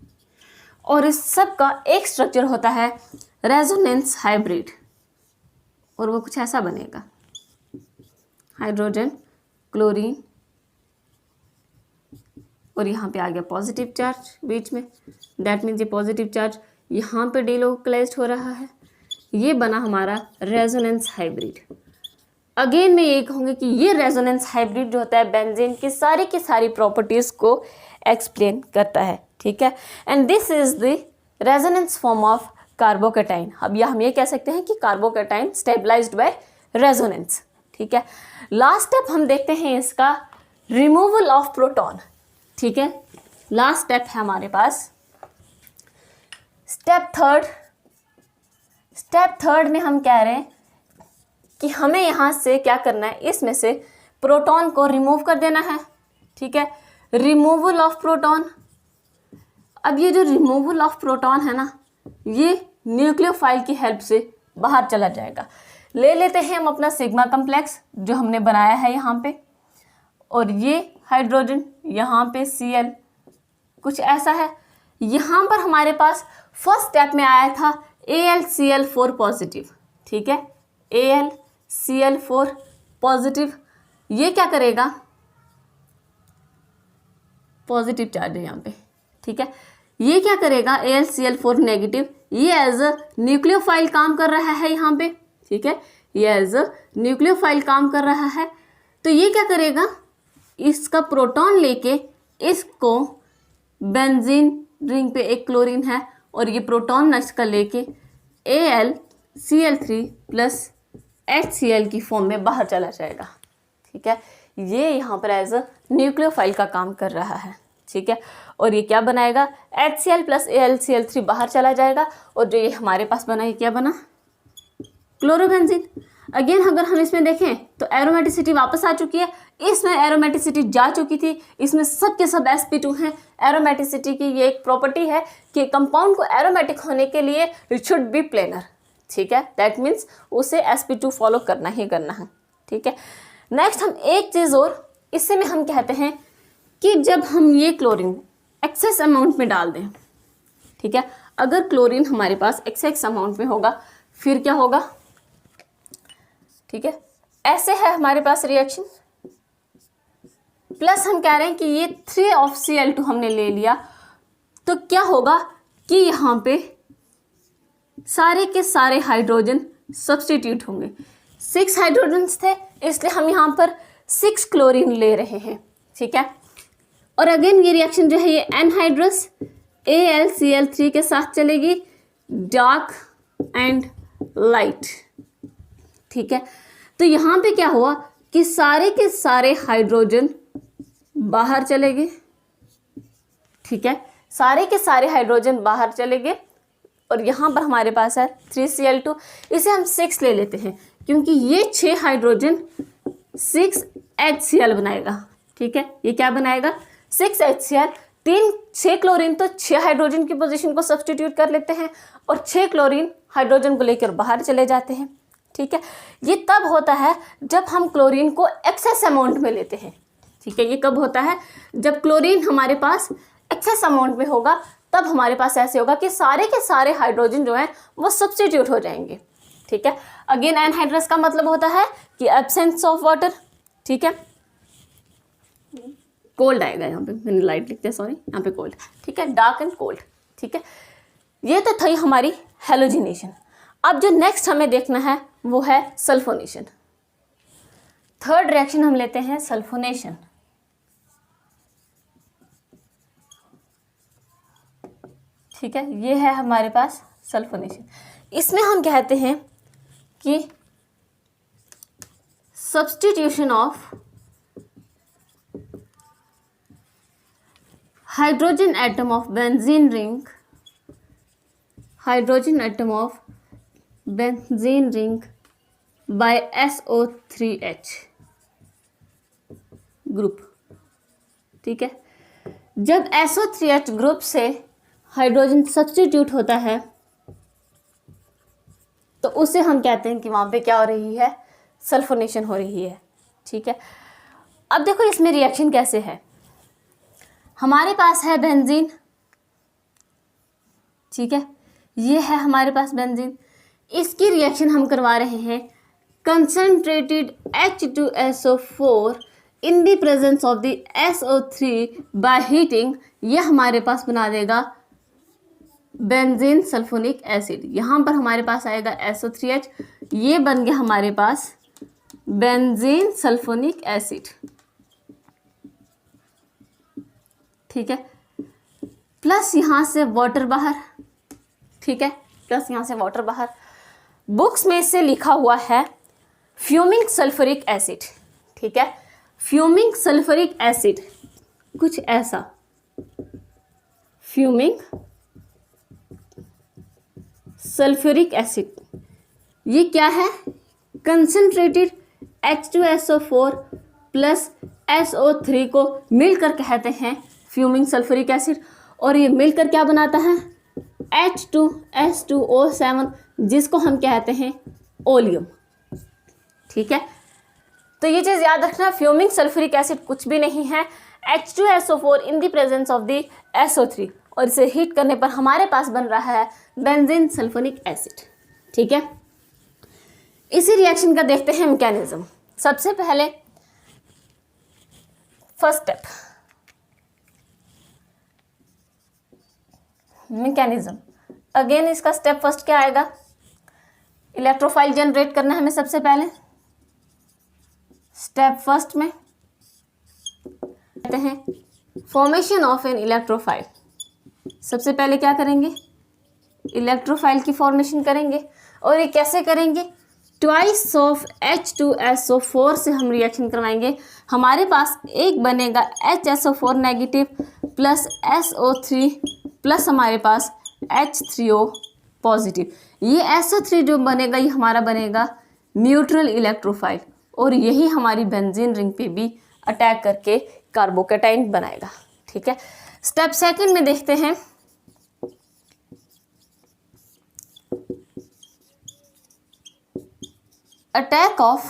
और इस सब का एक स्ट्रक्चर होता है रेजोनेंस हाइब्रिड, और वो कुछ ऐसा बनेगा, हाइड्रोजन, क्लोरीन, और यहाँ पे आ गया पॉजिटिव चार्ज बीच में, दैट मीन्स ये पॉजिटिव चार्ज यहाँ पे डिलोकलाइज्ड हो रहा है। ये बना हमारा रेजोनेंस हाइब्रिड। अगेन मैं ये कहूँगी कि ये रेजोनेंस हाइब्रिड जो होता है बेंजीन की सारी प्रॉपर्टीज़ को एक्सप्लेन करता है। ठीक है, and this is the resonance form of carbocation. अब यह हम ये कह सकते हैं कि कार्बोकेटाइन स्टेबलाइज्ड बाय रेजोनेंस। ठीक है, लास्ट स्टेप हम देखते हैं इसका, रिमूवल ऑफ प्रोटॉन। ठीक है, लास्ट स्टेप है हमारे पास स्टेप थर्ड में हम कह रहे हैं कि हमें यहाँ से क्या करना है, इसमें से प्रोटॉन को रिमूव कर देना है। ठीक है, रिमूवल ऑफ प्रोटॉन। अब ये जो रिमूवल ऑफ प्रोटॉन है ना, ये न्यूक्लियोफाइल की हेल्प से बाहर चला जाएगा। ले लेते हैं हम अपना सिग्मा कॉम्प्लेक्स जो हमने बनाया है यहाँ पे, और ये हाइड्रोजन, यहाँ पे Cl कुछ ऐसा है। यहाँ पर हमारे पास फर्स्ट स्टेप में आया था AlCl4 पॉजिटिव। ठीक है, AlCl4 पॉजिटिव, ये क्या करेगा, पॉजिटिव चार्ज है यहाँ पे। ठीक है, ये क्या करेगा, AlCl4 नेगेटिव, ये एज अ न्यूक्लियोफाइल काम कर रहा है यहाँ पे। ठीक है, ये एज अ न्यूक्लियोफाइल काम कर रहा है, तो ये क्या करेगा, इसका प्रोटॉन लेके इसको, बेंजीन रिंग पे एक क्लोरीन है और ये प्रोटॉन नष्ट कर लेके AlCl3 प्लस HCl की फॉर्म में बाहर चला जाएगा। ठीक है, ये यहाँ पर एज अ न्यूक्लियोफाइल का काम कर रहा है। ठीक है, और ये क्या बनाएगा, HCl प्लस AlCl3 बाहर चला जाएगा, और जो ये हमारे पास बना, ये क्या बना, क्लोरोबेंजीन। अगेन अगर हम इसमें देखें तो एरोमेटिसिटी वापस आ चुकी है, इसमें एरोमेटिसिटी जा चुकी थी, इसमें सब के सब sp2 हैं। एरोमेटिसिटी की ये एक प्रॉपर्टी है कि कंपाउंड को एरोमेटिक होने के लिए इट शुड बी प्लेनर। ठीक है, दैट मीन्स उसे sp2 फॉलो करना ही करना है। ठीक है, नेक्स्ट हम एक चीज़ और, इससे में हम कहते हैं कि जब हम ये क्लोरीन एक्सेस अमाउंट में डाल दें, ठीक है, अगर क्लोरीन हमारे पास एक्सेस अमाउंट में होगा फिर क्या होगा। ठीक है, ऐसे है हमारे पास रिएक्शन, प्लस हम कह रहे हैं कि ये 3 ऑफ Cl2 हमने ले लिया, तो क्या होगा कि यहाँ पे सारे के सारे हाइड्रोजन सब्स्टिट्यूट होंगे। 6 हाइड्रोजन्स थे, इसलिए हम यहाँ पर 6 क्लोरीन ले रहे हैं। ठीक है, और अगेन ये रिएक्शन जो है ये एनहाइड्रस AlCl3 के साथ चलेगी, डार्क एंड लाइट। ठीक है, तो यहाँ पे क्या हुआ कि सारे के सारे हाइड्रोजन बाहर चले गए। ठीक है, सारे के सारे हाइड्रोजन बाहर चले गए, और यहाँ पर हमारे पास है 3Cl2, इसे हम 6 ले लेते हैं क्योंकि ये 6 हाइड्रोजन 6 HCl बनाएगा। ठीक है, ये क्या बनाएगा, 6 HCl। 6 क्लोरीन तो 6 हाइड्रोजन की पोजीशन को सब्स्टिट्यूट कर लेते हैं, और 6 क्लोरीन हाइड्रोजन को लेकर बाहर चले जाते हैं। ठीक है, ये तब होता है जब हम क्लोरीन को एक्सेस अमाउंट में लेते हैं। ठीक है, ये कब होता है, जब क्लोरीन हमारे पास एक्सेस अमाउंट में होगा, तब हमारे पास ऐसे होगा कि सारे के सारे हाइड्रोजन जो हैं वो सब्स्टिट्यूट हो जाएंगे। ठीक है, अगेन एनहाइड्रस का मतलब होता है कि एब्सेंस ऑफ वाटर। ठीक है, कोल्ड आएगा यहाँ पे, मैंने लाइट लिखते हैं, सॉरी, यहाँ पे कोल्ड। ठीक है, डार्क एंड कोल्ड। ठीक है, ये तो थी हमारी हेलोजिनेशन। अब जो नेक्स्ट हमें देखना है वो है सल्फोनेशन। थर्ड रिएक्शन हम लेते हैं सल्फोनेशन। ठीक है, ये है हमारे पास सल्फोनेशन। इसमें हम कहते हैं कि substitution of hydrogen atom of benzene ring, hydrogen atom of benzene ring by SO3H group. ठीक है, जब SO3H ग्रुप से हाइड्रोजन सब्स्टिट्यूट होता है तो उसे हम कहते हैं कि वहां पे क्या हो रही है, सल्फोनेशन हो रही है। ठीक है, अब देखो इसमें रिएक्शन कैसे है। हमारे पास है बेंजीन, ठीक है, ये है हमारे पास बेंजीन, इसकी रिएक्शन हम करवा रहे हैं concentrated H2SO4 in the presence of the SO3 by heating. ये हमारे पास बना देगा बेंजीन सल्फोनिक एसिड। यहाँ पर हमारे पास आएगा SO3H, ये बन गया हमारे पास बेंजीन सल्फोनिक एसिड। ठीक है, प्लस यहाँ से वाटर बाहर। ठीक है, प्लस यहाँ से वाटर बाहर। बुक्स में से लिखा हुआ है फ्यूमिंग सल्फ्यूरिक एसिड। ठीक है, फ्यूमिंग सल्फ्यूरिक एसिड कुछ ऐसा, फ्यूमिंग सल्फ्यूरिक एसिड, ये क्या है, कंसंट्रेटेड H2SO4 प्लस SO3 को मिलकर कहते हैं फ्यूमिंग सल्फ्यूरिक एसिड। और ये मिलकर क्या बनाता है, H2S2O7, जिसको हम कहते हैं ओलियम। ठीक है, तो ये चीज़ याद रखना, फ्यूमिंग सल्फ्यूरिक एसिड कुछ भी नहीं है, H2SO4 in the presence of the SO3, और इसे हीट करने पर हमारे पास बन रहा है बेंजीन सल्फोनिक एसिड। ठीक है, इसी रिएक्शन का देखते हैं मैकेनिज्म। सबसे पहले फर्स्ट स्टेप मैकेनिज्म। अगेन इसका स्टेप फर्स्ट क्या आएगा, इलेक्ट्रोफाइल जनरेट करना है हमें सबसे पहले। स्टेप फर्स्ट में कहते हैं फॉर्मेशन ऑफ एन इलेक्ट्रोफाइल। सबसे पहले क्या करेंगे, इलेक्ट्रोफाइल की फॉर्मेशन करेंगे। और ये कैसे करेंगे, ट्वाइस ऑफ H2SO4 से हम रिएक्शन करवाएंगे। हमारे पास एक बनेगा HSO4 negative plus SO3 plus हमारे पास H3O पॉजिटिव। ये SO3 जो बनेगा ये हमारा बनेगा न्यूट्रल इलेक्ट्रोफाइल, और यही हमारी बेंजीन रिंग पे भी अटैक करके कार्बोकैटाइन बनाएगा। ठीक है, स्टेप सेकंड में देखते हैं attack of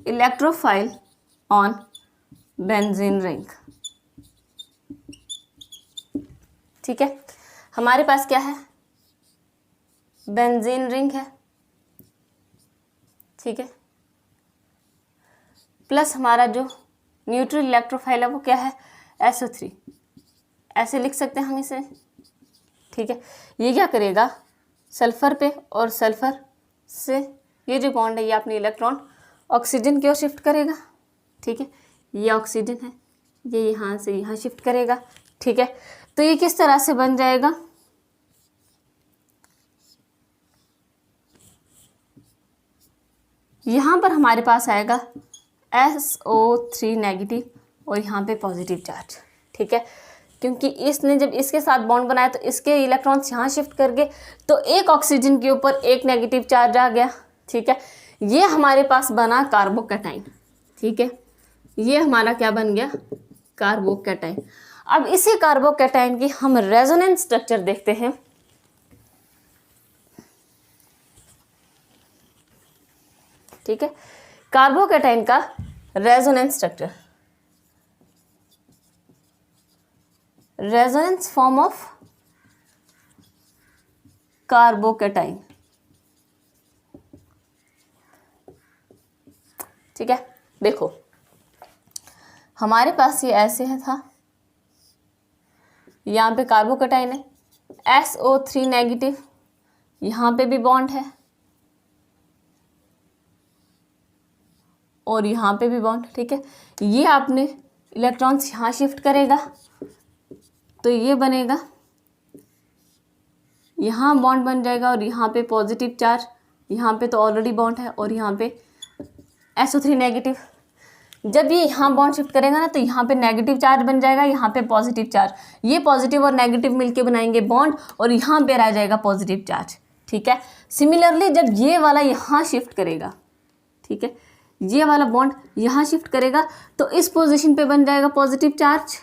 electrophile on benzene ring. ठीक है, हमारे पास क्या है, बेंजीन रिंग है। ठीक है, प्लस हमारा जो न्यूट्रल इलेक्ट्रोफाइल है वो क्या है, SO3, ऐसे लिख सकते हैं हम इसे। ठीक है, ये क्या करेगा, सल्फर पे और सल्फर से ये जो बॉन्ड है ये अपने इलेक्ट्रॉन ऑक्सीजन की ओर शिफ्ट करेगा। ठीक है, ये ऑक्सीजन है, ये यहाँ से यहाँ शिफ्ट करेगा। ठीक है, तो ये किस तरह से बन जाएगा, यहाँ पर हमारे पास आएगा SO3 नेगेटिव और यहाँ पे पॉजिटिव चार्ज। ठीक है, क्योंकि इसने जब इसके साथ बॉन्ड बनाया तो इसके इलेक्ट्रॉन्स यहाँ शिफ्ट कर गए, तो एक ऑक्सीजन के ऊपर एक नेगेटिव चार्ज आ गया। ठीक है, ये हमारे पास बना कार्बोकैटाइन। ठीक है, ये हमारा क्या बन गया, कार्बोकैटाइन। अब इसी कार्बोकैटाइन की हम रेजोनेंस स्ट्रक्चर देखते हैं। ठीक है, कार्बोकैटाइन का resonance structure, resonance form of carbocation. ठीक है, देखो हमारे पास ये ऐसे है था, यहाँ पे कार्बोकैटाइन है, SO3 नेगेटिव, यहाँ पे भी बॉन्ड है और यहाँ पे भी बॉन्ड। ठीक है, ये आपने इलेक्ट्रॉन्स यहाँ शिफ्ट करेगा तो ये बनेगा यहाँ बॉन्ड बन जाएगा और यहाँ पे पॉजिटिव चार्ज, यहाँ पे तो ऑलरेडी बॉन्ड है और यहाँ पे SO3 नेगेटिव। जब ये यहाँ बॉन्ड शिफ्ट करेगा ना तो यहाँ पे नेगेटिव चार्ज बन जाएगा, यहाँ पे पॉजिटिव चार्ज, ये पॉजिटिव और नेगेटिव मिलके बनाएंगे बॉन्ड और यहाँ पे रह जाएगा पॉजिटिव चार्ज। ठीक है, सिमिलरली जब ये वाला यहाँ शिफ्ट करेगा, ठीक है, ये वाला बॉन्ड यहाँ शिफ्ट करेगा तो इस पोजीशन पे बन जाएगा पॉजिटिव चार्ज,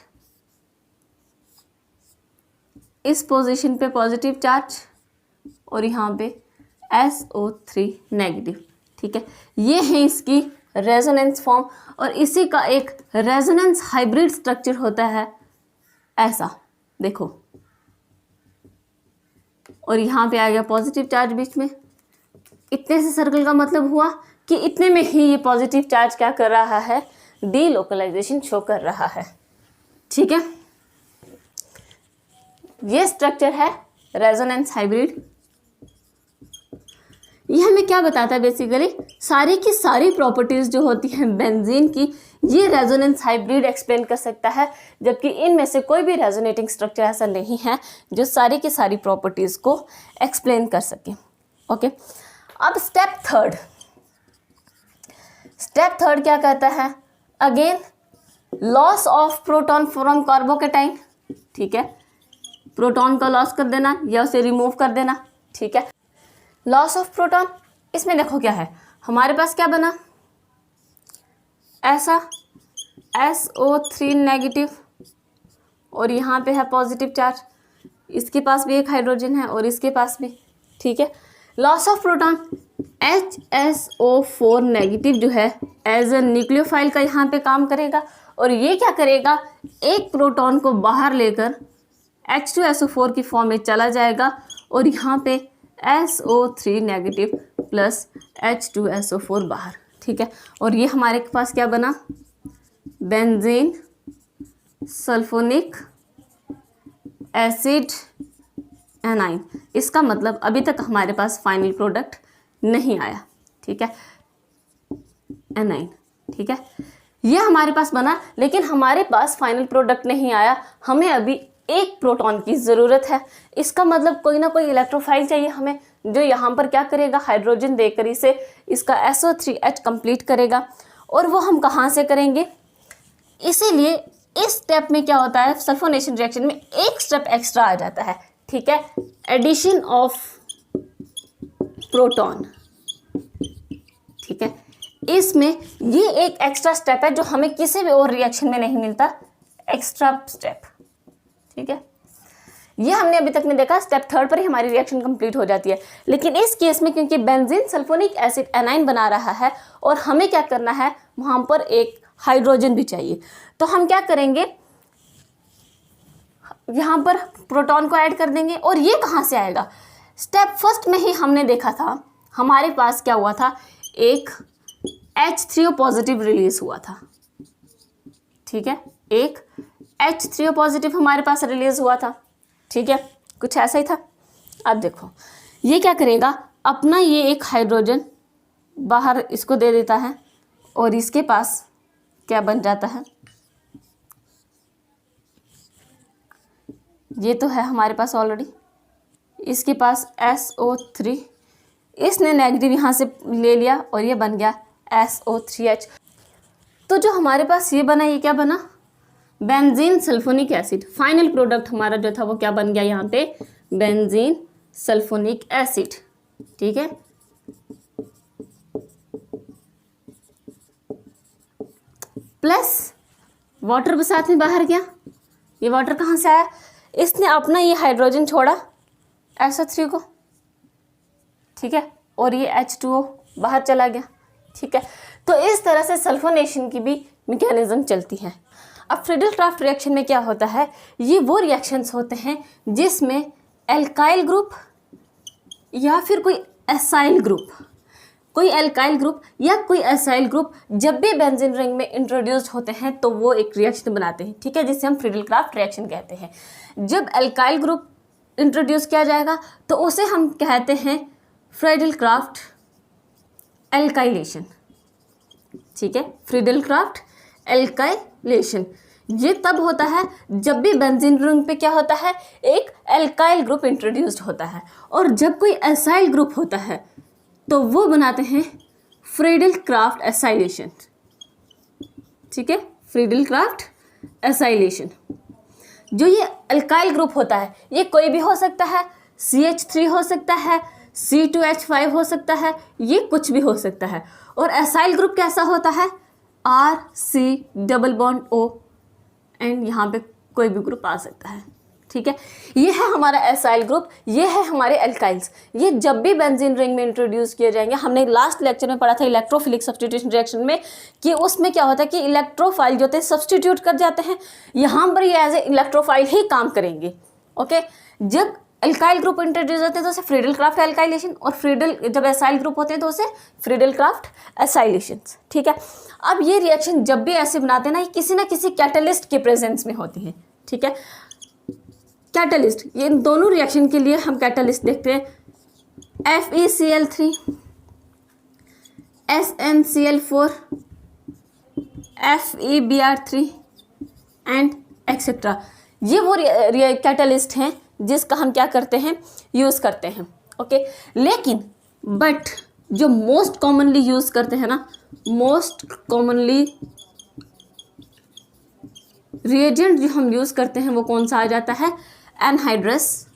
इस पोजीशन पे पॉजिटिव चार्ज और यहाँ पे SO3 नेगेटिव। ठीक है, ये है इसकी रेजोनेंस फॉर्म और इसी का एक रेजोनेंस हाइब्रिड स्ट्रक्चर होता है ऐसा, देखो, और यहाँ पे आ गया पॉजिटिव चार्ज बीच में। इतने से सर्कल का मतलब हुआ कि इतने में ही ये पॉजिटिव चार्ज क्या कर रहा है, डीलोकलाइजेशन शो कर रहा है। ठीक है, ये स्ट्रक्चर है रेजोनेंस हाइब्रिड। ये हमें क्या बताता है, बेसिकली सारी की सारी प्रॉपर्टीज जो होती हैं बेंजीन की, ये रेजोनेंस हाइब्रिड एक्सप्लेन कर सकता है, जबकि इनमें से कोई भी रेजोनेटिंग स्ट्रक्चर ऐसा नहीं है जो सारी की सारी प्रॉपर्टीज को एक्सप्लेन कर सके। ओके, अब स्टेप थर्ड क्या कहता है, again loss of proton from carbocation. ठीक है, प्रोटॉन का लॉस कर देना या उसे रिमूव कर देना। ठीक है, लॉस ऑफ प्रोटॉन, इसमें देखो क्या है, हमारे पास क्या बना, ऐसा SO3 नेगेटिव और यहाँ पे है पॉजिटिव चार्ज, इसके पास भी एक हाइड्रोजन है और इसके पास भी। ठीक है, loss of proton HSO4 negative जो है एज अ न्यूक्लियोफाइल का यहाँ पे काम करेगा और ये क्या करेगा, एक प्रोटॉन को बाहर लेकर H2SO4 की फॉर्म में चला जाएगा और यहाँ पे SO3 नेगेटिव प्लस H2SO4 बाहर। ठीक है, और ये हमारे पास क्या बना, बेंजीन सल्फोनिक एसिड एनाइन। इसका मतलब अभी तक हमारे पास फाइनल प्रोडक्ट नहीं आया। ठीक है, एनाइन। ठीक है, ये हमारे पास बना, लेकिन हमारे पास फाइनल प्रोडक्ट नहीं आया, हमें अभी एक प्रोटॉन की ज़रूरत है। इसका मतलब कोई ना कोई इलेक्ट्रोफाइल चाहिए हमें, जो यहाँ पर क्या करेगा, हाइड्रोजन देकर इसे इसका SO3H कंप्लीट करेगा। और वो हम कहाँ से करेंगे, इसीलिए इस स्टेप में क्या होता है, सल्फोनेशन रिएक्शन में एक स्टेप एक्स्ट्रा आ जाता है। ठीक है, एडिशन ऑफ प्रोटॉन। ठीक है, इसमें ये एक एक्स्ट्रा स्टेप है जो हमें किसी भी और रिएक्शन में नहीं मिलता, एक्स्ट्रा स्टेप। ठीक है, ये हमने अभी तक में देखा, स्टेप थर्ड पर ही हमारी रिएक्शन कंप्लीट हो जाती है, लेकिन इस केस में क्योंकि बेंजीन सल्फोनिक एसिड एनाइन बना रहा है और हमें क्या करना है, वहां पर एक हाइड्रोजन भी चाहिए, तो हम क्या करेंगे, यहाँ पर प्रोटॉन को ऐड कर देंगे। और ये कहाँ से आएगा, स्टेप फर्स्ट में ही हमने देखा था, हमारे पास क्या हुआ था, एक H3O पॉजिटिव रिलीज हुआ था। ठीक है, एक H3O पॉजिटिव हमारे पास रिलीज हुआ था। ठीक है, कुछ ऐसा ही था। अब देखो ये क्या करेगा, अपना ये एक हाइड्रोजन बाहर इसको दे देता है और इसके पास क्या बन जाता है, ये तो है हमारे पास ऑलरेडी, इसके पास SO3, इसने नेगेटिव यहाँ से ले लिया और ये बन गया SO3H। तो जो हमारे पास ये बना, ये क्या बना, benzene sulphonic acid. Final product हमारा जो था वो क्या बन गया, यहाँ पे बेंजीन सल्फोनिक एसिड। ठीक है, प्लस वाटर भी साथ में बाहर गया। ये वाटर कहाँ से आया, इसने अपना ये हाइड्रोजन छोड़ा SO3 को। ठीक है, और ये H2O बाहर चला गया। ठीक है, तो इस तरह से सल्फोनेशन की भी मैकेनिज्म चलती है। अब फ्रीडल क्राफ्ट रिएक्शन में क्या होता है, ये वो रिएक्शंस होते हैं जिसमें एल्काइल ग्रुप या फिर कोई एसाइल ग्रुप, कोई एल्काइल ग्रुप या कोई एसाइल ग्रुप जब भी बेंजीन रिंग में इंट्रोड्यूस्ड होते हैं तो वो एक रिएक्शन बनाते हैं। ठीक है, जिसे हम फ्रीडल क्राफ्ट रिएक्शन कहते हैं। जब एल्काइल ग्रुप इंट्रोड्यूस किया जाएगा तो उसे हम कहते हैं फ्रीडल क्राफ्ट एल्काइलेशन। ठीक है, फ्रीडल क्राफ्ट एल्काइलेशन। ये तब होता है जब भी बेंजीन रिंग पे क्या होता है, एक एल्काइल ग्रुप इंट्रोड्यूस्ड होता है, और जब कोई एसाइल ग्रुप होता है तो वो बनाते हैं फ्रीडल क्राफ्ट एसाइलेशन। ठीक है, फ्रीडल क्राफ्ट एसाइलेशन। जो ये अल्काइल ग्रुप होता है ये कोई भी हो सकता है, CH3 हो सकता है, C2H5 हो सकता है, ये कुछ भी हो सकता है। और एसाइल ग्रुप कैसा होता है, RC+O, एंड यहाँ पे कोई भी ग्रुप आ सकता है। ठीक है, ये है हमारा एसाइल ग्रुप, ये है हमारे एल्काइल्स। ये जब भी बेंजीन रिंग में इंट्रोड्यूस किए जाएंगे, हमने लास्ट लेक्चर में पढ़ा था इलेक्ट्रोफिलिक सब्स्टिट्यूशन रिएक्शन में कि उसमें क्या होता है कि इलेक्ट्रोफाइल जो थे सब्स्टिट्यूट कर जाते हैं, यहाँ पर ये एज ए इलेक्ट्रोफाइल ही काम करेंगे। ओके, जब एल्काइल ग्रुप इंट्रोड्यूस होते हैं तो उसे फ्रीडल क्राफ्ट एल्काइलेशन, और फ्रीडल जब एसाइल ग्रुप होते हैं तो उसे फ्रीडल क्राफ्ट एसाइलेशन। ठीक है, अब ये रिएक्शन जब भी ऐसे बनाते हैं ना, ये किसी ना किसी कैटलिस्ट के प्रेजेंस में होती है। ठीक है, कैटलिस्ट, ये इन दोनों रिएक्शन के लिए हम कैटलिस्ट देखते हैं, FeCl3, SnCl4, FeBr3 and etcetera. ये वो कैटलिस्ट हैं जिसका हम क्या करते हैं, यूज़ करते हैं। ओके, लेकिन बट जो मोस्ट कॉमनली यूज़ करते हैं ना, मोस्ट कॉमनली रिएजेंट जो हम यूज़ करते हैं वो कौन सा आ जाता है, एनहाइड्रस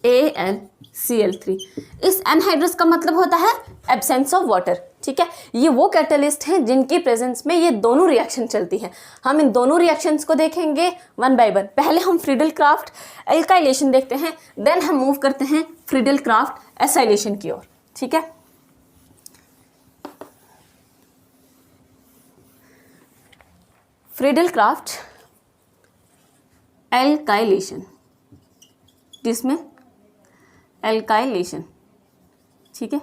AlCl3। इस एनहाइड्रस का मतलब होता है एब्सेंस ऑफ वाटर। ठीक है, ये वो कैटलिस्ट हैं जिनकी प्रेजेंस में ये दोनों रिएक्शन चलती है। हम इन दोनों रिएक्शंस को देखेंगे वन बाय वन। पहले हम फ्रीडल क्राफ्ट एल्काइलेशन देखते हैं, देन हम मूव करते हैं फ्रीडल क्राफ्ट एसाइलेशन की ओर। ठीक है, फ्रीडल क्राफ्ट एल्काइलेशन, जिसमें एल्काइलेशन, ठीक है,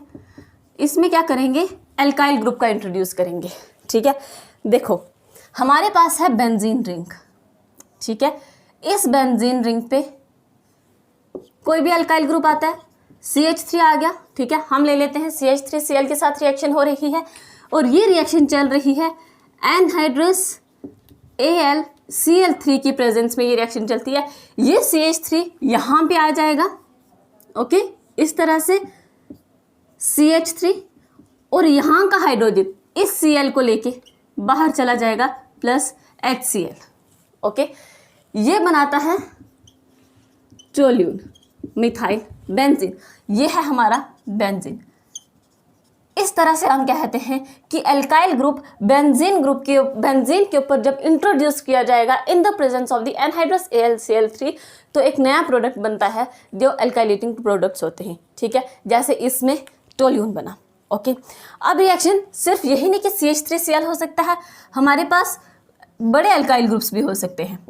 इसमें क्या करेंगे, एल्काइल ग्रुप का इंट्रोड्यूस करेंगे। ठीक है, देखो हमारे पास है बेंजीन रिंग। ठीक है, इस बेंजीन रिंग पे कोई भी अल्काइल ग्रुप आता है, CH3 आ गया। ठीक है, हम ले लेते हैं CH3Cl के साथ रिएक्शन हो रही है, और ये रिएक्शन चल रही है एनहाइड्रस AlCl3 की प्रेजेंस में ये रिएक्शन चलती है। ये CH3 यहाँ पे आ जाएगा। ओके, इस तरह से CH3, और यहाँ का हाइड्रोजन इस Cl को लेके बाहर चला जाएगा प्लस HCl। ओके, ये बनाता है टोल्यून मिथाइल बेंजीन। ये है हमारा बेंजीन। इस तरह से हम कहते हैं कि एल्काइल ग्रुप बेंजीन के ऊपर जब इंट्रोड्यूस किया जाएगा in the presence of the anhydrous AlCl3, तो एक नया प्रोडक्ट बनता है जो एल्काइलेटिंग प्रोडक्ट्स होते हैं। ठीक है, जैसे इसमें टोल्यून बना। ओके, अब रिएक्शन सिर्फ यही नहीं कि CH3Cl हो सकता है, हमारे पास बड़े एल्काइल ग्रुप्स भी हो सकते हैं।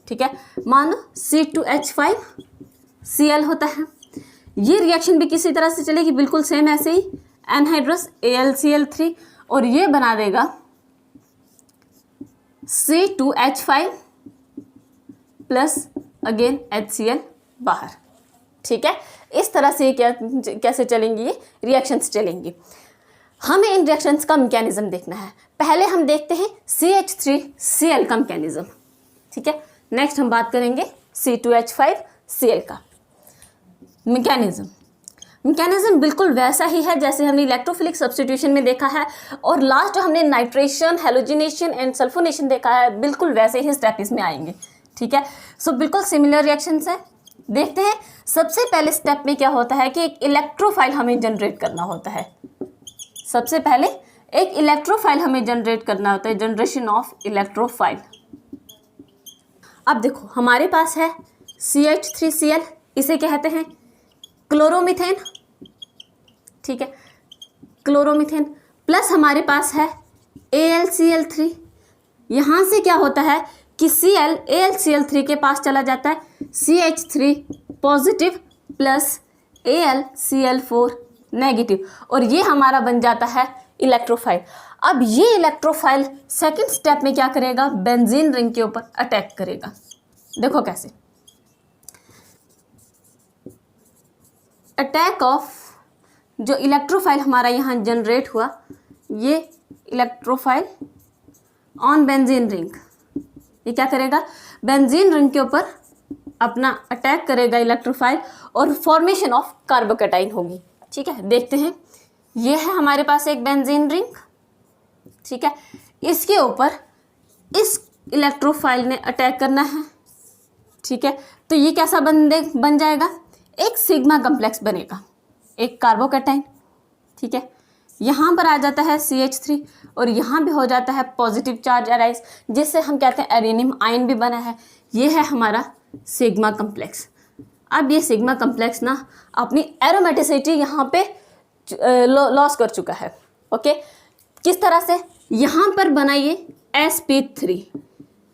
ठीक है, मानो C2H5Cl होता है, ये रिएक्शन भी किसी तरह से चलेगी, बिल्कुल सेम ऐसे ही एनहाइड्रस AlCl3, और ये बना देगा C2H5 प्लस अगेन HCl बाहर। ठीक है, इस तरह से कैसे चलेंगी ये रिएक्शंस चलेंगी। हमें इन रिएक्शंस का मैकेनिज्म देखना है। पहले हम देखते हैं CH3Cl का मैकेनिज्म। ठीक है, नेक्स्ट हम बात करेंगे C2H5Cl का मैकेनिज्म बिल्कुल वैसा ही है जैसे हमने इलेक्ट्रोफिलिक सब्स्टिट्यूशन में देखा है, और लास्ट हमने नाइट्रेशन, हेलोजिनेशन एंड सल्फोनेशन देखा है, बिल्कुल वैसे ही स्टेप इसमें आएंगे। ठीक है, सो बिल्कुल सिमिलर रिएक्शंस है। देखते हैं सबसे पहले स्टेप में क्या होता है कि एक इलेक्ट्रोफाइल हमें जनरेट करना होता है। सबसे पहले एक इलेक्ट्रोफाइल हमें जनरेट करना होता है, जनरेशन ऑफ इलेक्ट्रोफाइल। अब देखो हमारे पास है CH3Cl, इसे कहते हैं क्लोरोमीथेन। ठीक है, क्लोरोमीथेन, प्लस हमारे पास है AlCl3। यहाँ से क्या होता है कि Cl AlCl3 के पास चला जाता है CH3 positive plus AlCl4 negative, और ये हमारा बन जाता है इलेक्ट्रोफाइल। अब ये इलेक्ट्रोफाइल सेकंड स्टेप में क्या करेगा, बेंजीन रिंग के ऊपर अटैक करेगा। देखो कैसे, अटैक ऑफ जो इलेक्ट्रोफाइल हमारा यहाँ जनरेट हुआ, ये इलेक्ट्रोफाइल ऑन बेंजीन रिंग, ये क्या करेगा, बेंजीन रिंग के ऊपर अपना अटैक करेगा इलेक्ट्रोफाइल और फॉर्मेशन ऑफ कार्बोकैटाइन होगी। ठीक है, देखते हैं, ये है हमारे पास एक बेंजीन रिंग, ठीक है, इसके ऊपर इस इलेक्ट्रोफाइल ने अटैक करना है। ठीक है, तो ये कैसा बन जाएगा, एक सिग्मा कम्प्लेक्स बनेगा, एक कार्बोकैटाइन। ठीक है, यहाँ पर आ जाता है CH3 और यहाँ भी हो जाता है पॉजिटिव चार्ज अराइज, जिससे हम कहते हैं एरेनियम आयन भी बना है। ये है हमारा सिग्मा कम्प्लेक्स। अब ये सिग्मा कम्प्लेक्स ना अपनी एरोमेटिसिटी यहाँ पे लॉस कर चुका है। ओके, किस तरह से, यहाँ पर बनाइए sp3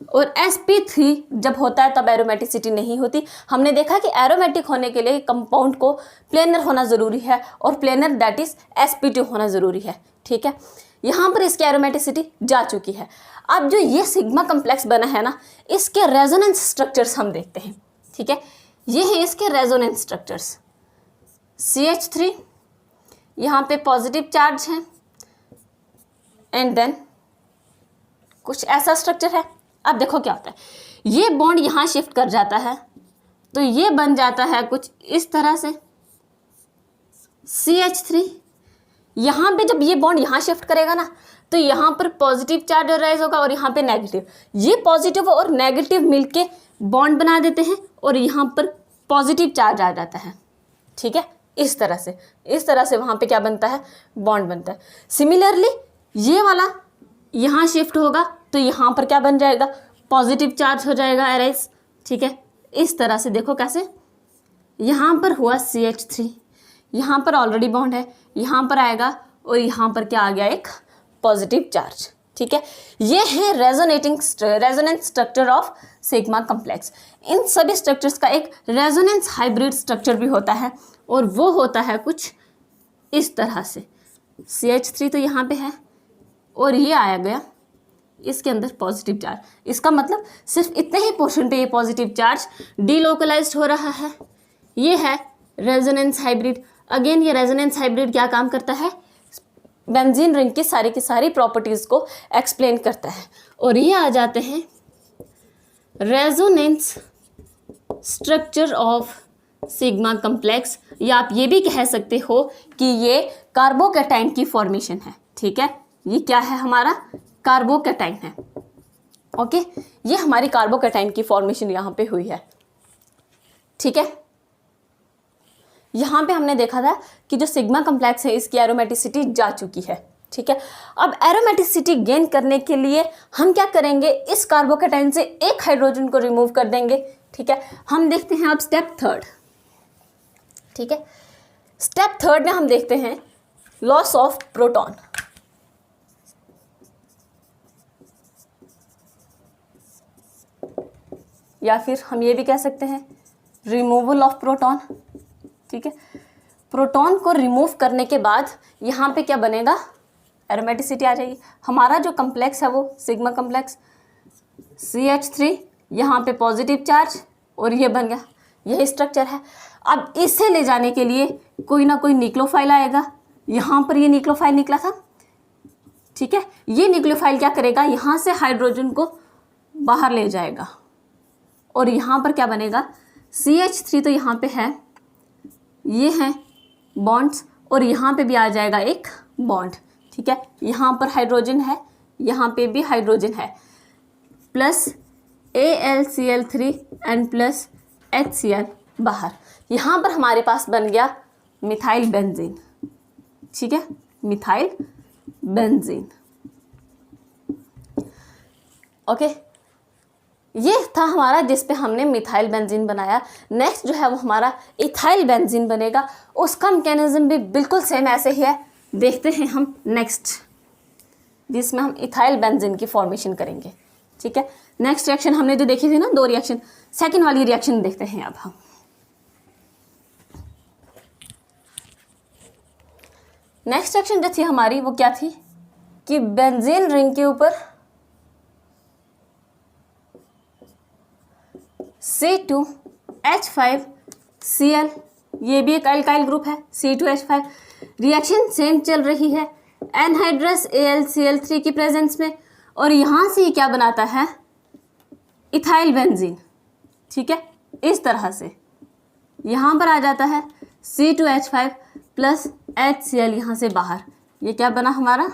और sp3 जब होता है तब एरोमेटिसिटी नहीं होती। हमने देखा कि एरोमेटिक होने के लिए कंपाउंड को प्लेनर होना ज़रूरी है और प्लेनर दैट इज sp2 होना ज़रूरी है। ठीक है, यहाँ पर इसकी एरोमेटिसिटी जा चुकी है। अब जो ये सिग्मा कम्प्लेक्स बना है ना, इसके रेजोनेंस स्ट्रक्चर्स हम देखते हैं। ठीक है, ये है इसके रेजोनेंस स्ट्रक्चर्स। CH3 यहाँ पे पॉजिटिव चार्ज है एंड देन कुछ ऐसा स्ट्रक्चर है। अब देखो क्या होता है, ये बॉन्ड यहाँ शिफ्ट कर जाता है तो ये बन जाता है कुछ इस तरह से CH3। यहाँ पे जब ये बॉन्ड यहाँ शिफ्ट करेगा ना तो यहाँ पर पॉजिटिव चार्ज अराइज होगा और यहाँ पे नेगेटिव। ये पॉजिटिव और नेगेटिव मिलके बॉन्ड बना देते हैं और यहाँ पर पॉजिटिव चार्ज आ जाता है। ठीक है, इस तरह से वहाँ पे क्या बनता है, बॉन्ड बनता है। सिमिलरली ये वाला यहाँ शिफ्ट होगा तो यहाँ पर क्या बन जाएगा, पॉजिटिव चार्ज हो जाएगा अराइज। ठीक है, इस तरह से देखो कैसे, यहाँ पर हुआ CH3, यहाँ पर ऑलरेडी बॉन्ड है, यहाँ पर आएगा और यहाँ पर क्या आ गया, एक पॉजिटिव चार्ज। ठीक है, ये है resonance structure of sigma complex. इन सभी स्ट्रक्चर्स का एक रेजोनेंस हाइब्रिड स्ट्रक्चर भी होता है और वो होता है कुछ इस तरह से। CH3 तो यहाँ पे है और ये आया गया इसके अंदर पॉजिटिव चार्ज। इसका मतलब सिर्फ इतने ही पोर्शन पे ये पॉजिटिव चार्ज डीलोकलाइज्ड हो रहा है। ये है रेजोनेंस हाइब्रिड। अगेन ये रेजोनेंस हाइब्रिड क्या काम करता है, बेंजीन रिंग की सारी प्रॉपर्टीज़ को एक्सप्लेन करता है। और ये आ जाते हैं resonance structure of sigma complex, या आप ये भी कह सकते हो कि ये कार्बोकैटाइन की फॉर्मेशन है। ठीक है, ये क्या है, हमारा कार्बोकैटाइन है। ओके, ये हमारी कार्बोकैटाइन की फॉर्मेशन यहाँ पे हुई है। ठीक है, यहाँ पे हमने देखा था कि जो सिग्मा कम्प्लेक्स है इसकी एरोमेटिसिटी जा चुकी है। ठीक है, अब एरोमेटिसिटी गेन करने के लिए हम क्या करेंगे, इस कार्बोकैटाइन से एक हाइड्रोजन को रिमूव कर देंगे। ठीक है, हम देखते हैं अब स्टेप थर्ड। ठीक है, स्टेप थर्ड में हम देखते हैं लॉस ऑफ प्रोटॉन। या फिर हम ये भी कह सकते हैं रिमूवल ऑफ प्रोटॉन। ठीक है, प्रोटॉन को रिमूव करने के बाद यहाँ पे क्या बनेगा, एरोमेटिसिटी आ जाएगी। हमारा जो कम्प्लेक्स है वो सिग्मा कम्प्लेक्स, CH3 यहाँ पे पॉजिटिव चार्ज और ये बन गया, यही स्ट्रक्चर है। अब इसे ले जाने के लिए कोई ना कोई न्यूक्लियोफाइल आएगा। यहाँ पर ये न्यूक्लियोफाइल निकला था। ठीक है, ये न्यूक्लियोफाइल क्या करेगा, यहाँ से हाइड्रोजन को बाहर ले जाएगा और यहाँ पर क्या बनेगा, CH3 तो यहाँ पे है, ये है बॉन्ड्स और यहाँ पे भी आ जाएगा एक बॉन्ड। ठीक है, यहाँ पर हाइड्रोजन है, यहाँ पे भी हाइड्रोजन है, plus AlCl3 and plus HCl बाहर। यहाँ पर हमारे पास बन गया मिथाइल बेंजीन। ठीक है, मिथाइल बेंजीन। ओके, ये था हमारा जिस पे हमने मिथाइल बेंजीन बनाया। नेक्स्ट जो है वो हमारा इथाइल बेंजीन बनेगा। उसका मैकेनिज्म भी बिल्कुल सेम ऐसे ही है। देखते हैं हम नेक्स्ट, जिसमें हम इथाइल बेंजीन की फॉर्मेशन करेंगे। ठीक है, नेक्स्ट रिएक्शन हमने जो देखी थी ना, 2 रिएक्शन, सेकेंड वाली रिएक्शन देखते हैं अब हम। नेक्स्ट रिएक्शन जो थी हमारी वो क्या थी कि बेंजीन रिंग के ऊपर C2H5Cl, ये भी एक अल्काइल ग्रुप है, C2H5। रिएक्शन सेम चल रही है एनहाइड्रस AlCl3 की प्रेजेंस में, और यहाँ से ये क्या बनाता है, इथाइल बेंजीन। ठीक है, इस तरह से यहाँ पर आ जाता है C2H5 प्लस HCl यहाँ से बाहर, ये क्या बना हमारा,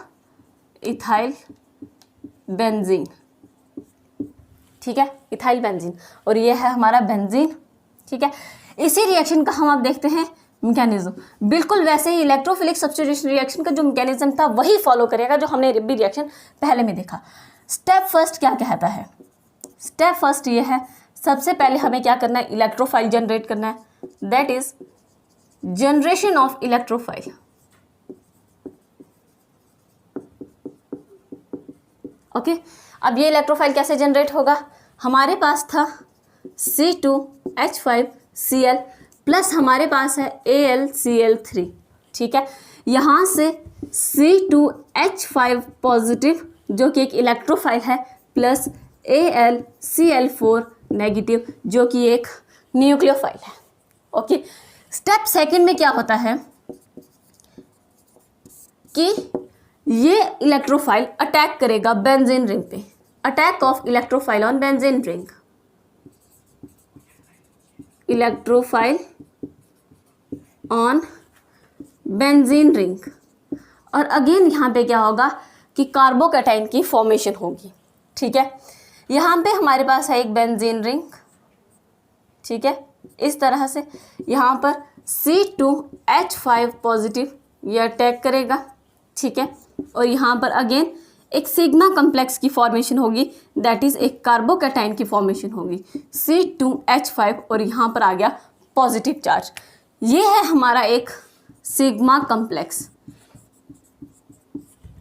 इथाइल बेंजीन। ठीक है, इथाइल बेंजीन, और ये है हमारा बेंजीन। ठीक है, इसी रिएक्शन का हम अब देखते हैं मैकेनिज्म। बिल्कुल वैसे ही इलेक्ट्रोफिलिक सब्स्टिट्यूशन रिएक्शन का जो मैकेनिज्म था वही फॉलो करेगा जो हमने भी रिएक्शन पहले में देखा। स्टेप फर्स्ट क्या कहता है, स्टेप फर्स्ट ये है, सबसे पहले हमें क्या करना है, इलेक्ट्रोफाइल जनरेट करना है, that is generation of electrophile. Okay, अब ये इलेक्ट्रोफाइल कैसे जनरेट होगा, हमारे पास था C2H5Cl प्लस हमारे पास है AlCl3। ठीक है, यहाँ से C2H5 पॉजिटिव जो कि एक इलेक्ट्रोफाइल है प्लस AlCl4 नेगेटिव जो कि एक न्यूक्लियोफाइल है। ओके, स्टेप सेकंड में क्या होता है कि ये इलेक्ट्रोफाइल अटैक करेगा बेंजीन रिंग पे, attack of electrophile on benzene ring, electrophile on benzene ring. और अगेन यहाँ पे क्या होगा कि कार्बोकैटाइन की फॉर्मेशन होगी। ठीक है, यहाँ पे हमारे पास है एक बेंजीन रिंग। ठीक है, इस तरह से यहाँ पर C2H5 पॉजिटिव ये अटैक करेगा। ठीक है, और यहाँ पर अगेन एक सिग्मा कम्प्लेक्स की फॉर्मेशन होगी, दैट इज एक कार्बोकैटाइन की फॉर्मेशन होगी C2H5 और यहाँ पर आ गया पॉजिटिव चार्ज। ये है हमारा एक सिग्मा कम्प्लेक्स,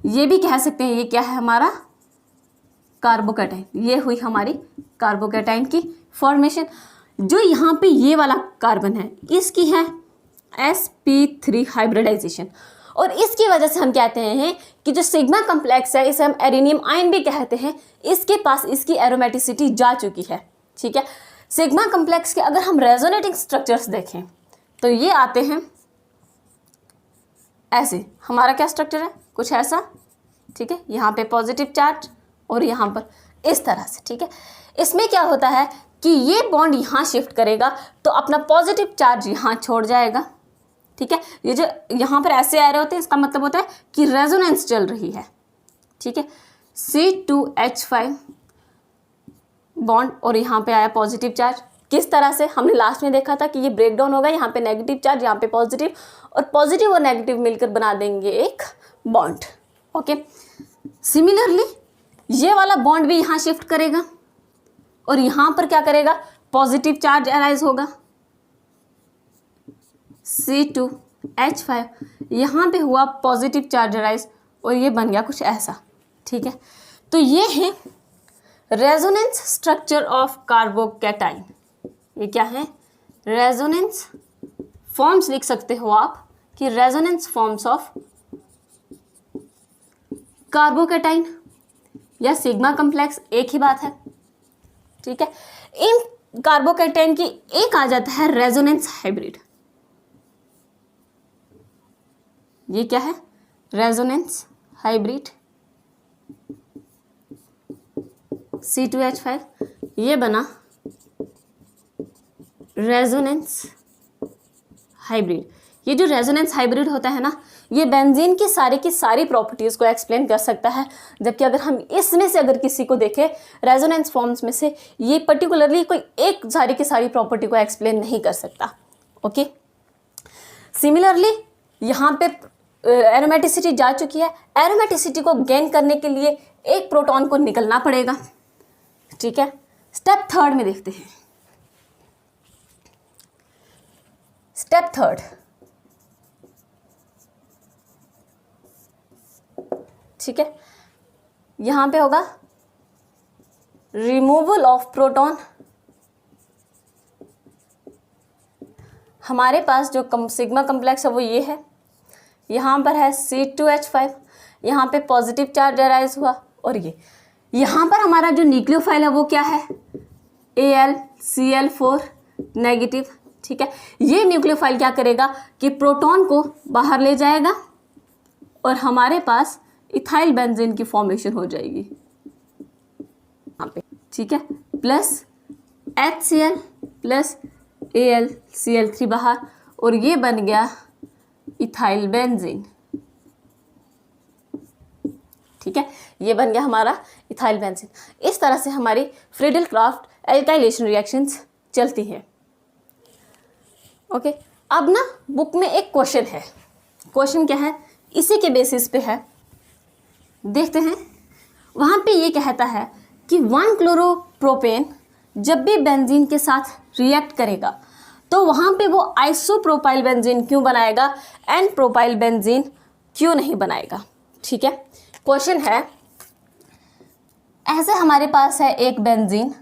ये भी कह सकते हैं ये क्या है हमारा कार्बोकैटाइन। ये हुई हमारी कार्बोकैटाइन की फॉर्मेशन। जो यहाँ पे ये वाला कार्बन है इसकी है sp3 हाइब्रिडाइजेशन, और इसकी वजह से हम कहते हैं कि जो सिग्मा कम्प्लेक्स है इसे हम एरेनियम आयन भी कहते हैं, इसके पास इसकी एरोमेटिसिटी जा चुकी है। ठीक है, सिग्मा कम्प्लेक्स के अगर हम रेजोनेटिंग स्ट्रक्चर्स देखें तो ये आते हैं ऐसे, हमारा क्या स्ट्रक्चर है कुछ ऐसा। ठीक है, यहाँ पे पॉजिटिव चार्ज और यहाँ पर इस तरह से। ठीक है, इसमें क्या होता है कि ये बॉन्ड यहाँ शिफ्ट करेगा तो अपना पॉजिटिव चार्ज यहाँ छोड़ जाएगा। ठीक है, ये जो यहाँ पर ऐसे आ रहे होते हैं इसका मतलब होता है कि रेजोनेंस चल रही है। ठीक है, C2H5 बॉन्ड और यहाँ पे आया पॉजिटिव चार्ज। किस तरह से हमने लास्ट में देखा था कि ये ब्रेक डाउन होगा, यहाँ पे नेगेटिव चार्ज, यहाँ पे पॉजिटिव, और पॉजिटिव और नेगेटिव मिलकर बना देंगे एक बॉन्ड। ओके, सिमिलरली ये वाला बॉन्ड भी यहाँ शिफ्ट करेगा और यहाँ पर क्या करेगा, पॉजिटिव चार्ज अराइज होगा C2H5, यहाँ पे हुआ पॉजिटिव चार्ज अराइज और ये बन गया कुछ ऐसा। ठीक है, तो ये है रेजोनेंस स्ट्रक्चर ऑफ कार्बोकैटाइन। ये क्या है, रेजोनेंस फॉर्म्स लिख सकते हो आप कि रेजोनेंस फॉर्म्स ऑफ कार्बोकैटाइन या सिग्मा कम्प्लेक्स एक ही बात है। ठीक है, इन कार्बोकैटाइन की एक आ जाता है रेजोनेंस हाइब्रिड। ये क्या है, रेजोनेंस हाइब्रिड C2H5, ये बना रेजोनेंस हाइब्रिड। ये जो रेजोनेंस हाइब्रिड होता है ना, ये बेंजीन की सारी प्रॉपर्टीज़ को एक्सप्लेन कर सकता है, जबकि अगर हम इसमें से अगर किसी को देखें रेजोनेंस फॉर्म्स में से, ये पर्टिकुलरली कोई एक सारी की सारी प्रॉपर्टी को एक्सप्लेन नहीं कर सकता। ओके, सिमिलरली यहाँ पे एरोमेटिसिटी जा चुकी है, एरोमेटिसिटी को गेन करने के लिए एक प्रोटॉन को निकलना पड़ेगा। ठीक है, स्टेप थर्ड में देखते हैं। स्टेप थर्ड, ठीक है, यहां पे होगा रिमूवल ऑफ प्रोटॉन। हमारे पास जो सिग्मा कम्प्लेक्स है वो ये है, यहाँ पर है C2H5, यहाँ पे पॉजिटिव चार्ज अराइज हुआ, और ये यहाँ पर हमारा जो न्यूक्लियोफाइल है वो क्या है, AlCl4 नेगेटिव। ठीक है, ये न्यूक्लियोफाइल क्या करेगा कि प्रोटॉन को बाहर ले जाएगा और हमारे पास इथाइल बेंजीन की फॉर्मेशन हो जाएगी। यहाँ पे, ठीक है, प्लस HCl प्लस AlCl3 बाहर, और ये बन गया इथाइल बेंजीन। ठीक है, ये बन गया हमारा इथाइल बेंजीन। इस तरह से हमारी फ्रीडल क्राफ्ट एल्काइलेशन रिएक्शंस चलती हैं। ओके, अब ना बुक में एक क्वेश्चन है। क्वेश्चन क्या है, इसी के बेसिस पे है, देखते हैं। वहाँ पे ये कहता है कि 1-क्लोरोप्रोपेन जब भी बेंजीन के साथ रिएक्ट करेगा तो वहाँ पे वो आइसोप्रोपाइल बेंजीन क्यों बनाएगा, एन प्रोपाइल बेंजीन क्यों नहीं बनाएगा। ठीक है, क्वेश्चन है, ऐसे हमारे पास है एक बेंजीन,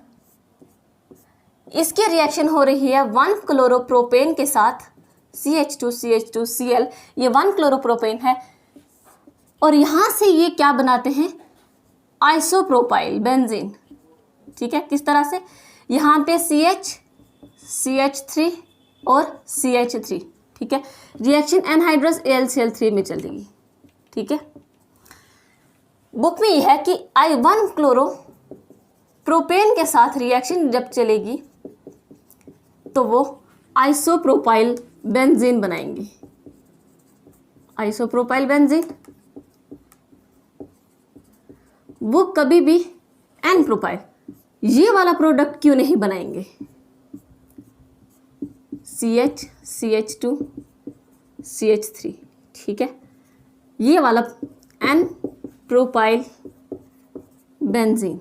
इसकी रिएक्शन हो रही है 1-क्लोरोप्रोपेन के साथ CH2CH2Cl, ये 1-क्लोरोप्रोपेन है, और यहाँ से ये क्या बनाते हैं, आइसोप्रोपाइल बेंजीन। ठीक है, किस तरह से, यहाँ पे CH3 और CH3, ठीक है, रिएक्शन एनहाइड्रस AlCl3 में चलेगी। ठीक है, बुक में यह है कि 1-क्लोरोप्रोपेन के साथ रिएक्शन जब चलेगी तो वो आइसोप्रोपाइल बेंजीन बनाएंगे। आइसोप्रोपाइल बेंजीन, वो कभी भी एन प्रोपाइल ये वाला प्रोडक्ट क्यों नहीं बनाएंगे, CH2 CH3। ठीक है, ये वाला एन प्रोपाइल बेंजीन।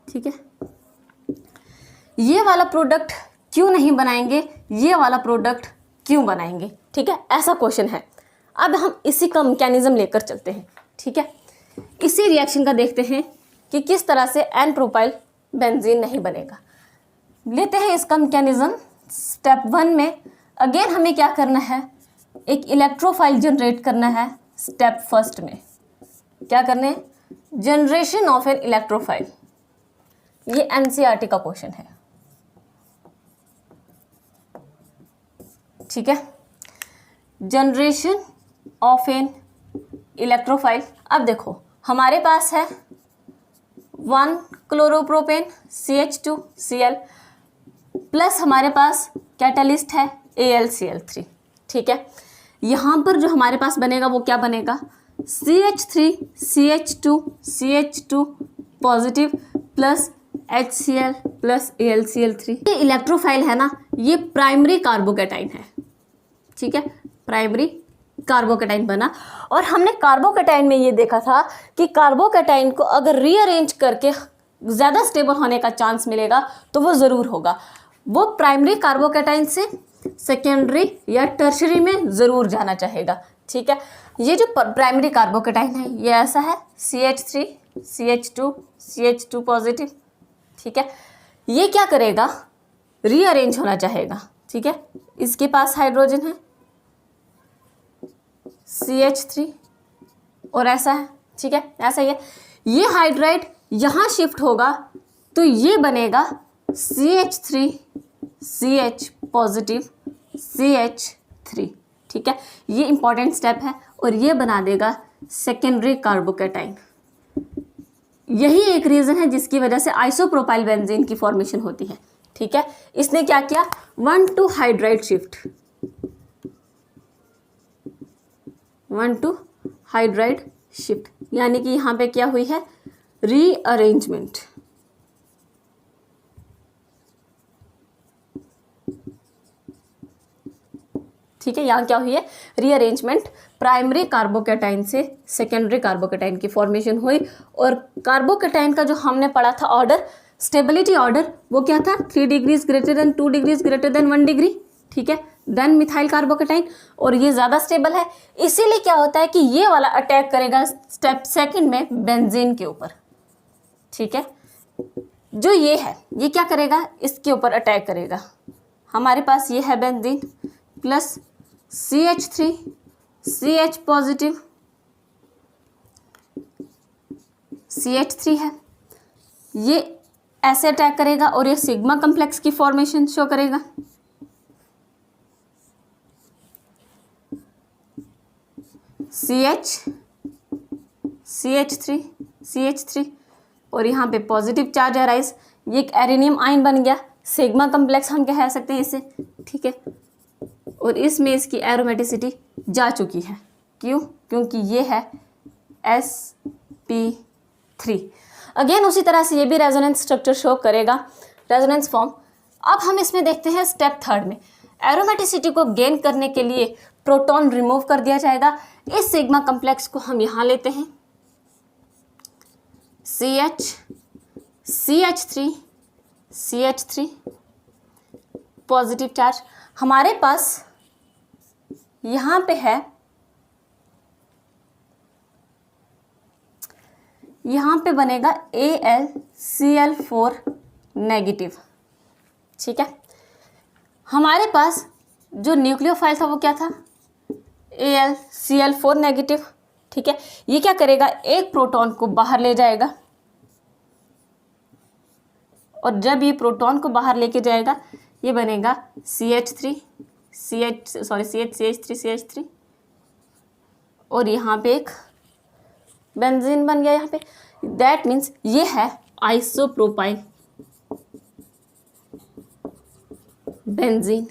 ठीक है, ये वाला प्रोडक्ट क्यों नहीं बनाएंगे, ये वाला प्रोडक्ट क्यों बनाएंगे। ठीक है, ऐसा क्वेश्चन है। अब हम इसी का मैकेनिज्म लेकर चलते हैं। ठीक है, इसी रिएक्शन का देखते हैं कि किस तरह से एन प्रोपाइल बेंजीन नहीं बनेगा। लेते हैं इसका मैकेनिज्म। स्टेप 1 में अगेन हमें क्या करना है, एक इलेक्ट्रोफाइल जनरेट करना है। स्टेप 1 में क्या करना है, जनरेशन ऑफ एन इलेक्ट्रोफाइल। ये NCERT का क्वेश्चन है। ठीक है, जनरेशन ऑफ एन इलेक्ट्रोफाइल। अब देखो हमारे पास है 1-क्लोरोप्रोपेन CH2Cl प्लस हमारे पास कैटलिस्ट है AlCl3। ठीक है, यहाँ पर जो हमारे पास बनेगा वो क्या बनेगा, CH3CH2CH2 positive plus HCl plus AlCl3। ये इलेक्ट्रोफाइल है ना, ये प्राइमरी कार्बोकैटाइन है। ठीक है, प्राइमरी कार्बोकैटाइन बना, और हमने कार्बोकैटाइन में ये देखा था कि कार्बोकैटाइन को अगर रीअरेंज करके ज़्यादा स्टेबल होने का चांस मिलेगा तो वो ज़रूर होगा, वो प्राइमरी कार्बोकैटाइन से सेकेंडरी या टर्शरी में ज़रूर जाना चाहेगा। ठीक है, ये जो प्राइमरी कार्बोकैटाइन है ये ऐसा है, CH3 CH2 पॉजिटिव। ठीक है, ये क्या करेगा, रीअरेंज होना चाहेगा। ठीक है, इसके पास हाइड्रोजन है CH3 और ऐसा है। ठीक है, ऐसा ही है, ये हाइड्राइड यहाँ शिफ्ट होगा तो ये बनेगा CH3 CH पॉजिटिव CH3। ठीक है, ये इंपॉर्टेंट स्टेप है, और ये बना देगा सेकेंडरी कार्बोकैटाइन। यही एक रीज़न है जिसकी वजह से आइसोप्रोपाइल बेंजीन की फॉर्मेशन होती है। ठीक है, इसने क्या किया, 1 हाइड्राइड शिफ्ट, 1 हाइड्राइड शिफ्ट, यानी कि यहाँ पे क्या हुई है, रीअरेंजमेंट। ठीक है, यहाँ क्या हुई है, रीअरेंजमेंट। प्राइमरी कार्बोकैटाइन से सेकेंडरी कार्बोकैटाइन की फॉर्मेशन हुई, और कार्बोकैटाइन का जो हमने पढ़ा था ऑर्डर, स्टेबिलिटी ऑर्डर, वो क्या था, 3 degrees greater than 2 degrees greater than 1 degree. ठीक है, देन मिथाइल कार्बोकैटाइन, और ये ज़्यादा स्टेबल है, इसीलिए क्या होता है कि ये वाला अटैक करेगा स्टेप 2 में बेंजीन के ऊपर। ठीक है, जो ये है ये क्या करेगा, इसके ऊपर अटैक करेगा। हमारे पास ये है benzene plus CH3 CH positive CH3 है, ये ऐसे अटैक करेगा और ये सिग्मा कम्प्लेक्स की फॉर्मेशन शो करेगा। CH CH3 CH3 और यहाँ पे पॉजिटिव चार्ज अराइज, ये एक एरेनियम आयन बन गया, सिग्मा कम्प्लेक्स हम कह सकते हैं इसे, ठीक है। और इसमें इसकी एरोमेटिसिटी जा चुकी है, क्यों? क्योंकि ये है sp3। अगेन उसी तरह से ये भी रेजोनेंस स्ट्रक्चर शो करेगा, रेजोनेंस फॉर्म। अब हम इसमें देखते हैं स्टेप थर्ड में, एरोमेटिसिटी को गेन करने के लिए प्रोटॉन रिमूव कर दिया जाएगा। इस सिग्मा कम्प्लेक्स को हम यहाँ लेते हैं, CH3 पॉजिटिव चार्ज। हमारे पास यहाँ पे है, यहाँ पे बनेगा AlCl4 नेगेटिव, ठीक है। हमारे पास जो न्यूक्लियोफाइल था वो क्या था? AlCl4 नेगेटिव, ठीक है। ये क्या करेगा? एक प्रोटॉन को बाहर ले जाएगा, और जब ये प्रोटॉन को बाहर लेके जाएगा ये बनेगा CH3 और यहाँ पे एक बेंजीन बन गया यहाँ पे। दैट मीन्स ये है आइसोप्रोपाइल बेंजीन,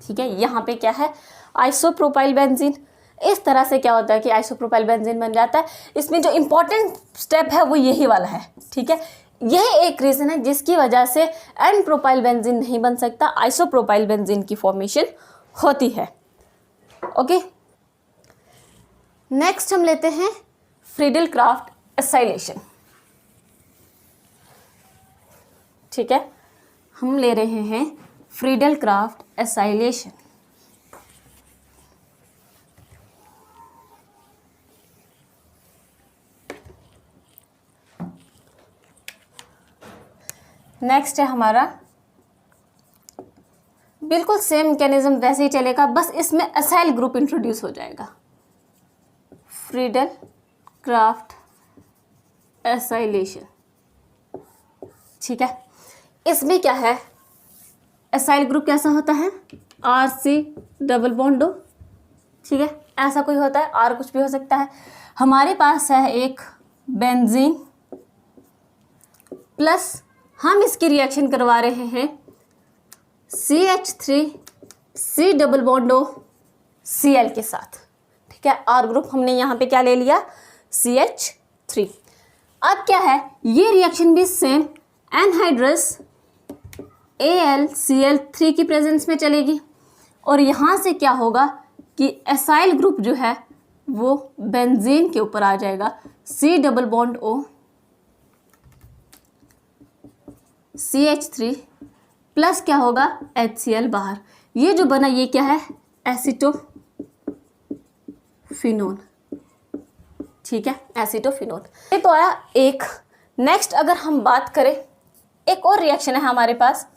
ठीक है। यहाँ पे क्या है? Isopropyl benzene. इस तरह से क्या होता है कि आइसोप्रोपाइल बेंजीन बन जाता है। इसमें जो इम्पोर्टेंट स्टेप है वो यही वाला है, ठीक है। यह एक रीज़न है जिसकी वजह से एन प्रोपाइल बेंजीन नहीं बन सकता, आइसोप्रोपाइल बेंजीन की फॉर्मेशन होती है। ओके, नेक्स्ट हम लेते हैं फ्रीडल क्राफ्ट एसाइलेशन, ठीक है। हम ले रहे हैं फ्रीडल क्राफ्ट एसाइलेशन। नेक्स्ट है हमारा, बिल्कुल सेम मैकेनिज्म वैसे ही चलेगा, बस इसमें असाइल ग्रुप इंट्रोड्यूस हो जाएगा। फ्रीडल क्राफ्ट एसाइलेशन, ठीक है। इसमें क्या है? एसाइल ग्रुप कैसा होता है? RC डबल बॉन्ड O, ठीक है। ऐसा कोई होता है, R कुछ भी हो सकता है। हमारे पास है एक बेंजीन प्लस हम इसकी रिएक्शन करवा रहे हैं CH3C double bond O Cl के साथ, ठीक है। R ग्रुप हमने यहाँ पे क्या ले लिया? CH3। अब क्या है? ये रिएक्शन भी सेम एनहाइड्रस AlCl3 की प्रेजेंस में चलेगी, और यहाँ से क्या होगा कि एसाइल ग्रुप जो है वो बेंजीन के ऊपर आ जाएगा, C double bond O CH3 plus क्या होगा? HCl बाहर। ये जो बना ये क्या है? एसिटोफिनोन, ठीक है, एसिटोफिनोन। ये तो आया एक। नेक्स्ट अगर हम बात करें, एक और रिएक्शन है हमारे पास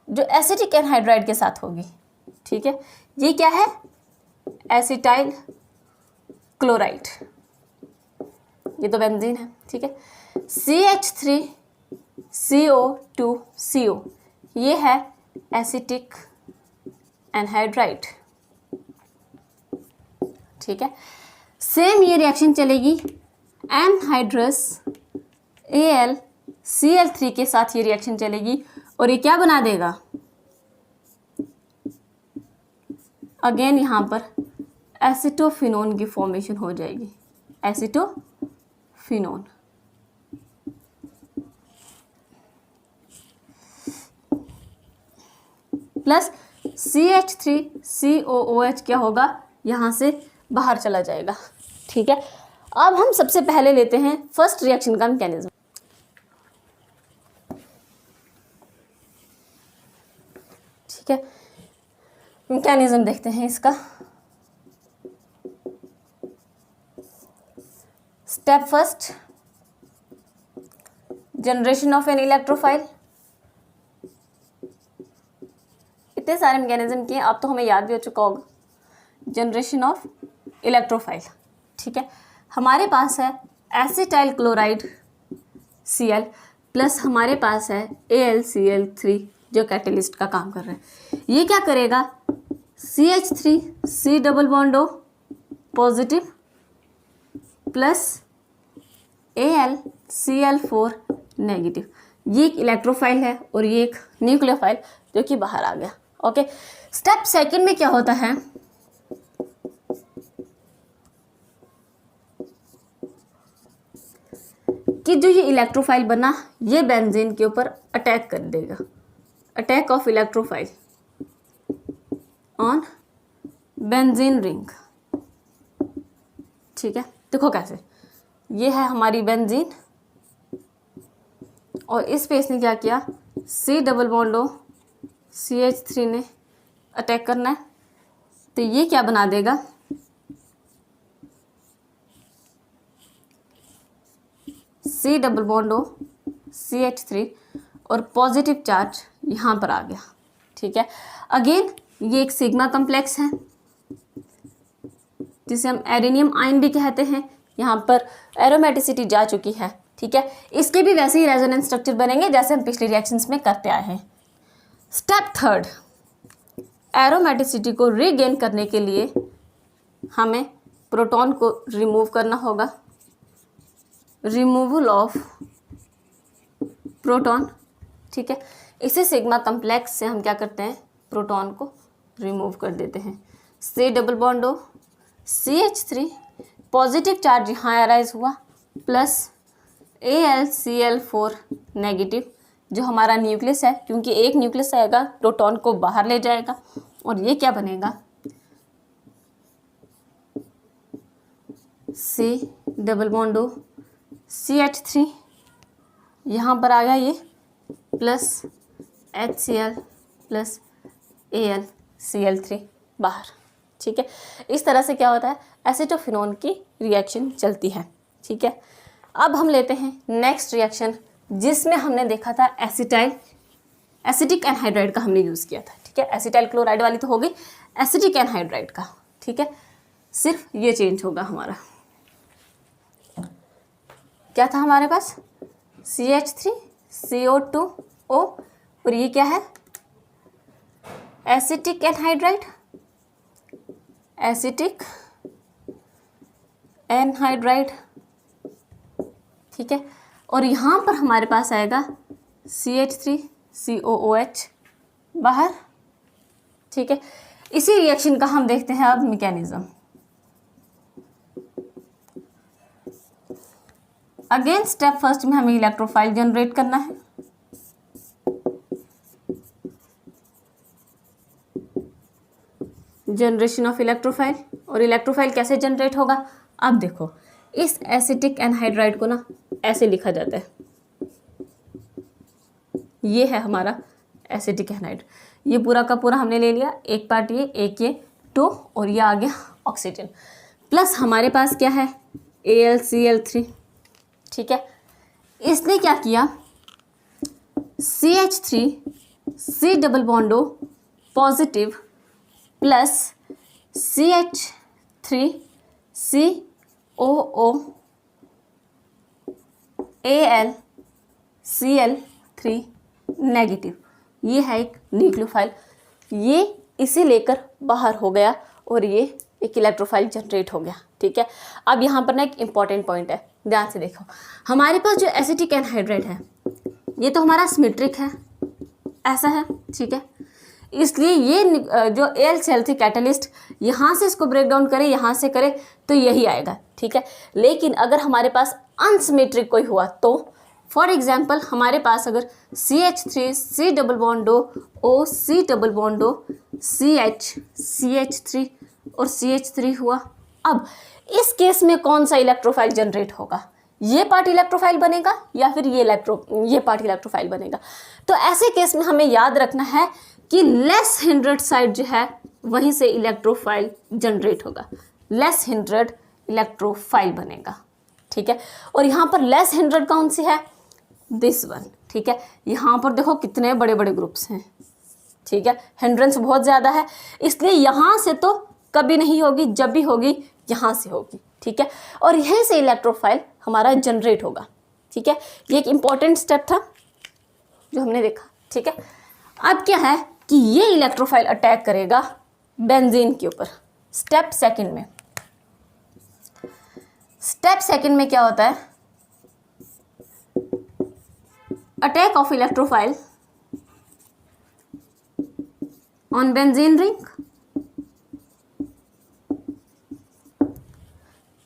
जो एसिटिक एनहाइड्राइड के साथ होगी, ठीक है। ये क्या है? एसिटाइल क्लोराइड, ये तो बेंजीन है, ठीक है। CH3CO2CO, ये है एसिटिक एनहाइड्राइड, ठीक है। सेम ये रिएक्शन चलेगी एनहाइड्रस AlCl3 के साथ, ये रिएक्शन चलेगी और ये क्या बना देगा? अगेन यहाँ पर एसिटोफिनोन की फॉर्मेशन हो जाएगी, एसिटोफिनोन। प्लस CH3COOH क्या होगा? यहाँ से बाहर चला जाएगा, ठीक है। अब हम सबसे पहले लेते हैं फर्स्ट रिएक्शन का मैकेनिज्म, ठीक है। मैकेनिज्म देखते हैं इसका। Step first, generation of an electrophile. इतने सारे मैकेनिज्म किए, अब तो हमें याद भी हो चुका होगा। जनरेशन ऑफ इलेक्ट्रोफाइल, ठीक है। हमारे पास है एसिटाइल क्लोराइड Cl प्लस हमारे पास है AlCl3 जो कैटेलिस्ट का काम कर रहा है। ये क्या करेगा? CH3C double bond O positive plus AlCl4 negative. ये एक इलेक्ट्रोफाइल है और ये एक न्यूक्लियोफाइल जो कि बाहर आ गया। ओके, स्टेप सेकंड में क्या होता है कि जो ये इलेक्ट्रोफाइल बना ये बेंजीन के ऊपर अटैक कर देगा, attack of electrophile on benzene ring. ठीक है, देखो कैसे, ये है हमारी बेंजीन और इस पे इसने क्या किया, C double bond O CH3 ने अटैक करना है, तो ये क्या बना देगा, C double bond O CH3 और पॉजिटिव चार्ज यहाँ पर आ गया। ठीक है, अगेन ये एक सिग्मा कम्प्लेक्स है जिसे हम एरेनियम आयन भी कहते हैं। यहाँ पर एरोमेटिसिटी जा चुकी है। ठीक है, इसके भी वैसे ही रेजोनेंस स्ट्रक्चर बनेंगे जैसे हम पिछले रिएक्शंस में करते आए हैं। स्टेप थर्ड, एरोमेटिसिटी को रीगेन करने के लिए हमें प्रोटॉन को रिमूव करना होगा, रिमूवल ऑफ प्रोटॉन। ठीक है, इसी सिग्मा कम्प्लेक्स से हम क्या करते हैं, प्रोटॉन को रिमूव कर देते हैं। C double bond O CH3 positive charge यहाँ अराइज हुआ प्लस AlCl4 नेगेटिव जो हमारा न्यूक्लियस है, क्योंकि एक न्यूक्लियस आएगा प्रोटॉन को बाहर ले जाएगा और ये क्या बनेगा, C double bond O CH3 यहाँ पर आ गया ये प्लस HCl प्लस AlCl3 बाहर। ठीक है, इस तरह से क्या होता है, एसीटोफिनोन की रिएक्शन चलती है। ठीक है, अब हम लेते हैं नेक्स्ट रिएक्शन जिसमें हमने देखा था एसिटिक एनहाइड्राइड का हमने यूज़ किया था। ठीक है, एसिटाइल क्लोराइड वाली तो हो गई, एसिटिक एनहाइड्राइड का। ठीक है, सिर्फ ये चेंज होगा हमारा, क्या था हमारे पास CH3 CO2 O और ये क्या है एसिटिक एनहाइड्राइड, एसिटिक एनहाइड्राइड। ठीक है, और यहाँ पर हमारे पास आएगा CH3 COOH बाहर। ठीक है, इसी रिएक्शन का हम देखते हैं अब मैकेनिज्म। अगेन स्टेप फर्स्ट में हमें इलेक्ट्रोफाइल जनरेट करना है। जनरेशन ऑफ इलेक्ट्रोफाइल, और इलेक्ट्रोफाइल कैसे जनरेट होगा, अब देखो इस एसिटिक एनहाइड्राइड को ना ऐसे लिखा जाता है, ये है हमारा एसिटिक एनहाइड, ये पूरा का पूरा हमने ले लिया, एक पार्ट ये, एक ये 2 और ये आ गया ऑक्सीजन, प्लस हमारे पास क्या है AlCl3। ठीक है, इसने क्या किया CH3 C double bond O positive plus CH3 COO AlCl3 negative, ये है एक न्यूक्लियोफाइल, ये इसे लेकर बाहर हो गया और ये एक इलेक्ट्रोफाइल जनरेट हो गया। ठीक है, अब यहाँ पर ना एक इम्पॉर्टेंट पॉइंट है, ध्यान से देखो, हमारे पास जो एसिटिक एनहाइड्राइड है ये तो हमारा सिमेट्रिक है, ऐसा है। ठीक है, इसलिए ये जो AlCl3 कैटलिस्ट यहाँ से इसको ब्रेक डाउन करे, यहाँ से करे तो यही आएगा। ठीक है, लेकिन अगर हमारे पास अनसिमेट्रिक कोई हुआ तो फॉर एग्जांपल हमारे पास अगर CH3 C double bond O C double bond O CH3 और CH3 हुआ, अब इस केस में कौन सा इलेक्ट्रोफाइल जनरेट होगा, ये पार्ट इलेक्ट्रोफाइल बनेगा या फिर ये पार्ट इलेक्ट्रोफाइल बनेगा। तो ऐसे केस में हमें याद रखना है कि लेस हिंड्रेड साइड जो है वहीं से इलेक्ट्रोफाइल जनरेट होगा, लेस हिंड्रेड इलेक्ट्रोफाइल बनेगा। ठीक है, और यहाँ पर लेस हिंड्रेड कौन सी है, दिस वन। ठीक है, यहाँ पर देखो कितने बड़े बड़े ग्रुप्स हैं। ठीक है, हिंड्रेंस बहुत ज़्यादा है, इसलिए यहाँ से तो कभी नहीं होगी, जब भी होगी यहाँ से होगी। ठीक है, और यहीं से इलेक्ट्रोफाइल हमारा जनरेट होगा। ठीक है, ये एक इम्पॉर्टेंट स्टेप था जो हमने देखा। ठीक है, अब क्या है कि ये इलेक्ट्रोफाइल अटैक करेगा बेंजीन के ऊपर। स्टेप सेकंड में क्या होता है, attack of electrophile on benzene ring,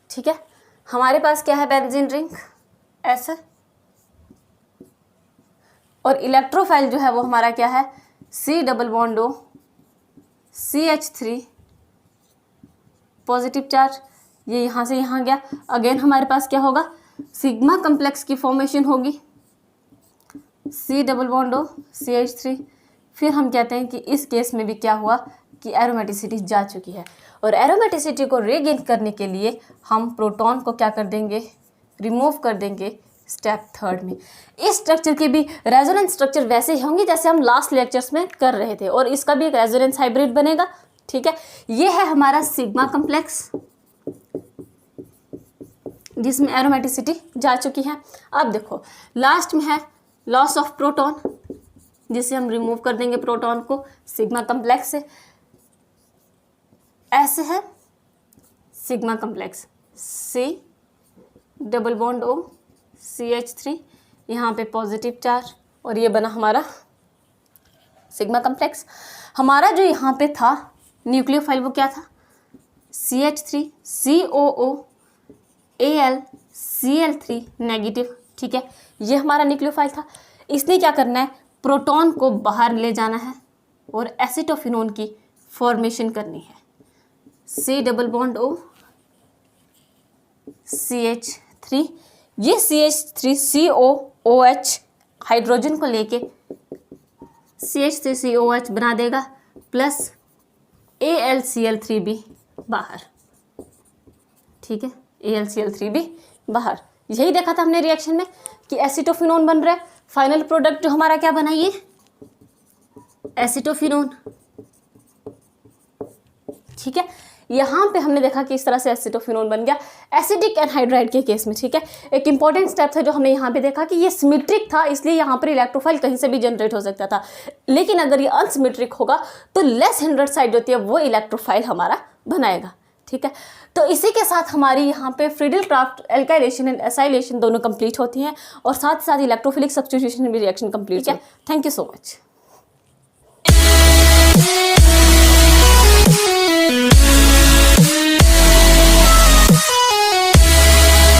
ठीक है। हमारे पास क्या है, बेंजीन रिंग ऐसे, और इलेक्ट्रोफाइल जो है वो हमारा क्या है, C double bond O CH3 positive charge, ये यहाँ से यहाँ गया। अगेन हमारे पास क्या होगा, सिग्मा कम्प्लेक्स की फॉर्मेशन होगी, C double bond O CH3। फिर हम कहते हैं कि इस केस में भी क्या हुआ कि एरोमेटिसिटी जा चुकी है, और एरोमेटिसिटी को रीगेन करने के लिए हम प्रोटॉन को क्या कर देंगे, रिमूव कर देंगे स्टेप थर्ड में। इस स्ट्रक्चर के भी रेजोनेंस स्ट्रक्चर वैसे ही होंगे जैसे हम लास्ट लेक्चर्स में कर रहे थे, और इसका भी एक रेजोनेंस हाइब्रिड बनेगा, ठीक है। ये है हमारा सिग्मा कम्प्लेक्स जिसमें एरोमेटिसिटी जा चुकी है। अब देखो लास्ट में है लॉस ऑफ प्रोटॉन, जिसे हम रिमूव कर देंगे प्रोटॉन को सिग्मा कम्प्लेक्स से। ऐसे है sigma complex C double bond O CH3, यहाँ पे पॉजिटिव चार्ज, और ये बना हमारा सिग्मा कम्प्लेक्स। हमारा जो यहाँ पे था न्यूक्लियोफाइल वो क्या था, CH3 COO Al Cl3 negative, ठीक है। ये हमारा न्यूक्लियोफाइल था। इसने क्या करना है, प्रोटॉन को बाहर ले जाना है और एसिटोफिनोन की फॉर्मेशन करनी है, C double bond O CH3। ये CH3 COOH हाइड्रोजन को लेके CH3COH बना देगा, प्लस AlCl3 भी बाहर, ठीक है, AlCl3 भी बाहर। यही देखा था हमने रिएक्शन में कि एसिटोफिनोन बन रहा है। फाइनल प्रोडक्ट जो हमारा क्या बना, ये एसिटोफिनोन, ठीक है। यहाँ पे हमने देखा कि इस तरह से एसिटोफिनोन बन गया एसिडिक एनहाइड्राइड के केस में, ठीक है। एक इंपॉर्टेंट स्टेप था जो हमने यहाँ पे देखा कि ये सिमेट्रिक था, इसलिए यहाँ पर इलेक्ट्रोफाइल कहीं से भी जनरेट हो सकता था, लेकिन अगर ये अनसिमेट्रिक होगा तो लेस हिंड्रेड साइड होती है वो इलेक्ट्रोफाइल हमारा बनाएगा, ठीक है। तो इसी के साथ हमारी यहाँ पे Friedel craft alkylation and acylation दोनों कंप्लीट होती हैं, और साथ साथ इलेक्ट्रोफिलिक सब्स्टिट्यूशन भी रिएक्शन कंप्लीट है। Thank you so much.